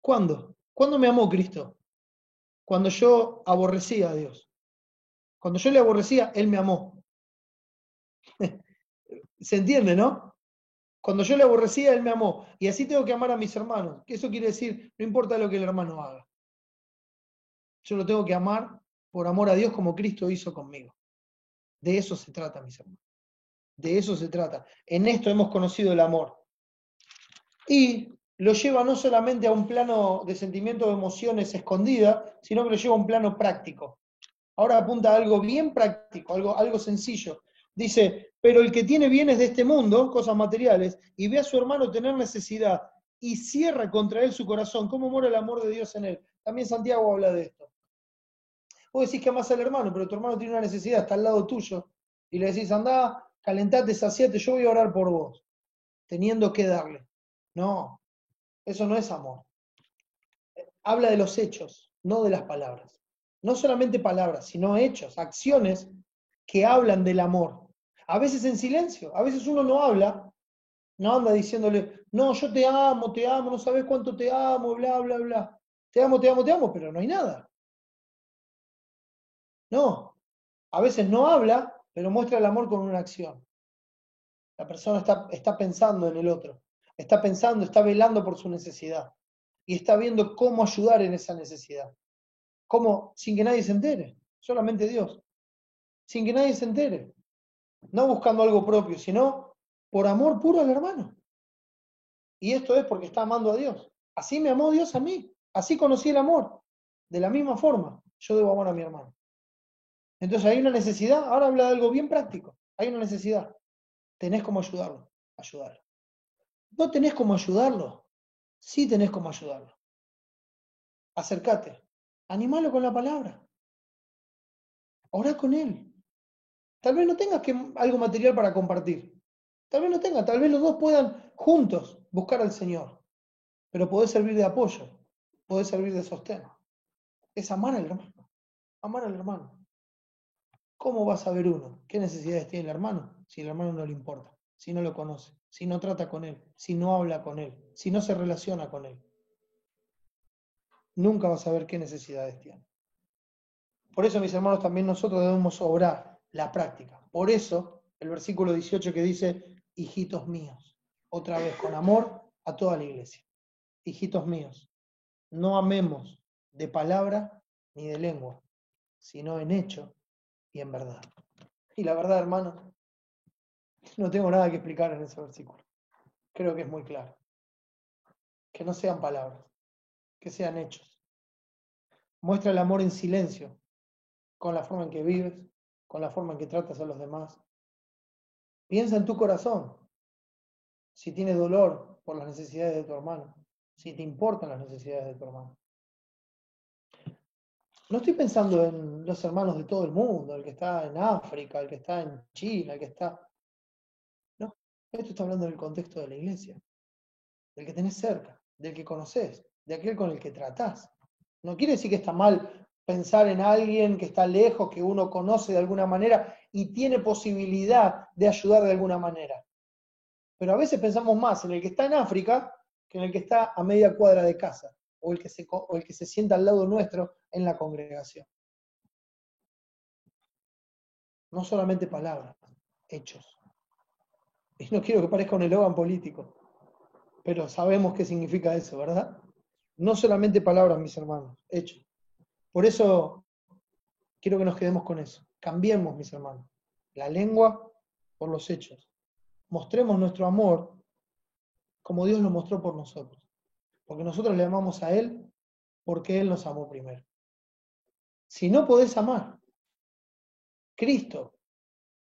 ¿Cuándo? ¿Cuándo me amó Cristo? Cuando yo aborrecía a Dios. Cuando yo le aborrecía, Él me amó. ¿Se entiende, no? Cuando yo le aborrecía, Él me amó. Y así tengo que amar a mis hermanos. Eso quiere decir, no importa lo que el hermano haga. Yo lo tengo que amar por amor a Dios como Cristo hizo conmigo. De eso se trata, mis hermanos. De eso se trata. En esto hemos conocido el amor. Y lo lleva no solamente a un plano de sentimientos o emociones escondidas, sino que lo lleva a un plano práctico. Ahora apunta a algo bien práctico, algo sencillo. Dice, pero el que tiene bienes de este mundo, cosas materiales, y ve a su hermano tener necesidad y cierra contra él su corazón, ¿cómo mora el amor de Dios en él? También Santiago habla de esto. Vos decís que amás al hermano, pero tu hermano tiene una necesidad, está al lado tuyo, y le decís, andá, calentate, saciate, yo voy a orar por vos, teniendo que darle. No, eso no es amor. Habla de los hechos, no de las palabras. No solamente palabras, sino hechos, acciones que hablan del amor. A veces en silencio, a veces uno no habla, no anda diciéndole, no, yo te amo, no sabes cuánto te amo, bla, bla, bla. Te amo, pero no hay nada. No, a veces no habla, pero muestra el amor con una acción. La persona está pensando en el otro, está pensando, está velando por su necesidad y está viendo cómo ayudar en esa necesidad. ¿Cómo? Sin que nadie se entere, solamente Dios. Sin que nadie se entere. No buscando algo propio, sino por amor puro al hermano. Y esto es porque está amando a Dios. Así me amó Dios a mí. Así conocí el amor. De la misma forma, yo debo amar a mi hermano. Entonces hay una necesidad. Ahora habla de algo bien práctico. Hay una necesidad. Tenés cómo ayudarlo. Ayudarlo. ¿No tenés cómo ayudarlo? Sí tenés cómo ayudarlo. Acércate. Animalo con la palabra. Orá con él. Tal vez no tengas algo material para compartir. Tal vez no tengas. Tal vez los dos puedan juntos buscar al Señor. Pero podés servir de apoyo. Podés servir de sostén. Es amar al hermano. Amar al hermano. ¿Cómo va a saber uno qué necesidades tiene el hermano si el hermano no le importa? Si no lo conoce, si no trata con él, si no habla con él, si no se relaciona con él. nunca vas a ver qué necesidades tiene. Por eso, mis hermanos, también nosotros debemos obrar la práctica. Por eso, el versículo 18 que dice, hijitos míos, otra vez con amor a toda la iglesia. Hijitos míos, no amemos de palabra ni de lengua, sino en hecho y en verdad. Y la verdad, hermano, no tengo nada que explicar en ese versículo. Creo que es muy claro. Que no sean palabras, que sean hechos. Muestra el amor en silencio, con la forma en que vives, con la forma en que tratas a los demás. Piensa en tu corazón, si tienes dolor por las necesidades de tu hermano, si te importan las necesidades de tu hermano. No estoy pensando en los hermanos de todo el mundo, el que está en África, el que está en China, el que está... No, esto está hablando del contexto de la iglesia, del que tenés cerca, del que conoces, de aquel con el que tratás. No quiere decir que está mal pensar en alguien que está lejos, que uno conoce de alguna manera y tiene posibilidad de ayudar de alguna manera. Pero a veces pensamos más en el que está en África que en el que está a media cuadra de casa o el que se sienta al lado nuestro en la congregación. No solamente palabras, hechos. Y no quiero que parezca un eslogan político, pero sabemos qué significa eso, ¿verdad? No solamente palabras, mis hermanos, hechos. Por eso quiero que nos quedemos con eso. Cambiemos, mis hermanos, la lengua por los hechos. Mostremos nuestro amor como Dios lo mostró por nosotros. Porque nosotros le amamos a Él porque Él nos amó primero. Si no podés amar, Cristo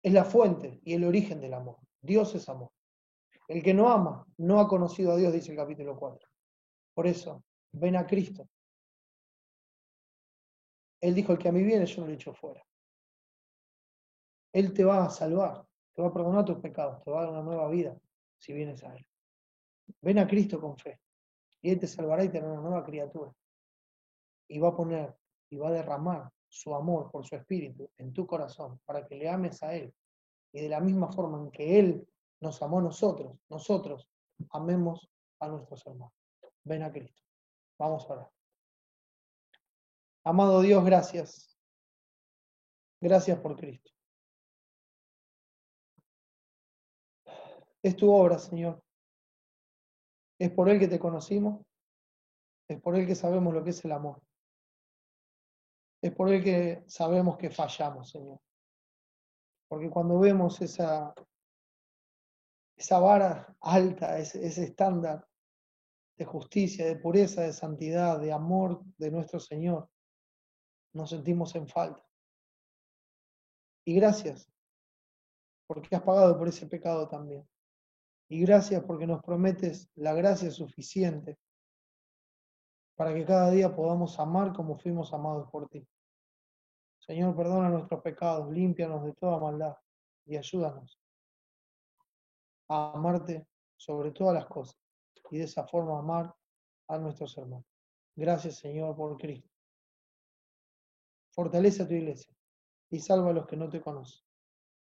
es la fuente y el origen del amor. Dios es amor. El que no ama no ha conocido a Dios, dice el capítulo 4. Por eso, ven a Cristo. Él dijo, el que a mí viene, yo no lo echo fuera. Él te va a salvar, te va a perdonar tus pecados, te va a dar una nueva vida si vienes a Él. Ven a Cristo con fe y Él te salvará y te hará una nueva criatura. Y va a poner y va a derramar su amor por su espíritu en tu corazón para que le ames a Él. Y de la misma forma en que Él nos amó a nosotros, nosotros amemos a nuestros hermanos. Ven a Cristo. Vamos a orar. Amado Dios, gracias. Gracias por Cristo. Es tu obra, Señor. Es por Él que te conocimos. Es por Él que sabemos lo que es el amor. Es por Él que sabemos que fallamos, Señor. Porque cuando vemos esa vara alta, ese estándar de justicia, de pureza, de santidad, de amor de nuestro Señor, nos sentimos en falta. Y gracias, porque has pagado por ese pecado también. Y gracias porque nos prometes la gracia suficiente para que cada día podamos amar como fuimos amados por ti. Señor, perdona nuestros pecados, límpianos de toda maldad y ayúdanos a amarte sobre todas las cosas y de esa forma amar a nuestros hermanos. Gracias, Señor, por Cristo. Fortalece a tu iglesia y salva a los que no te conocen.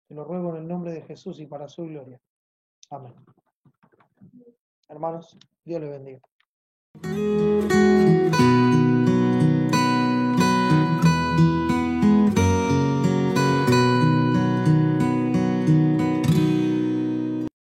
Te lo ruego en el nombre de Jesús y para su gloria. Amén. Hermanos, Dios les bendiga.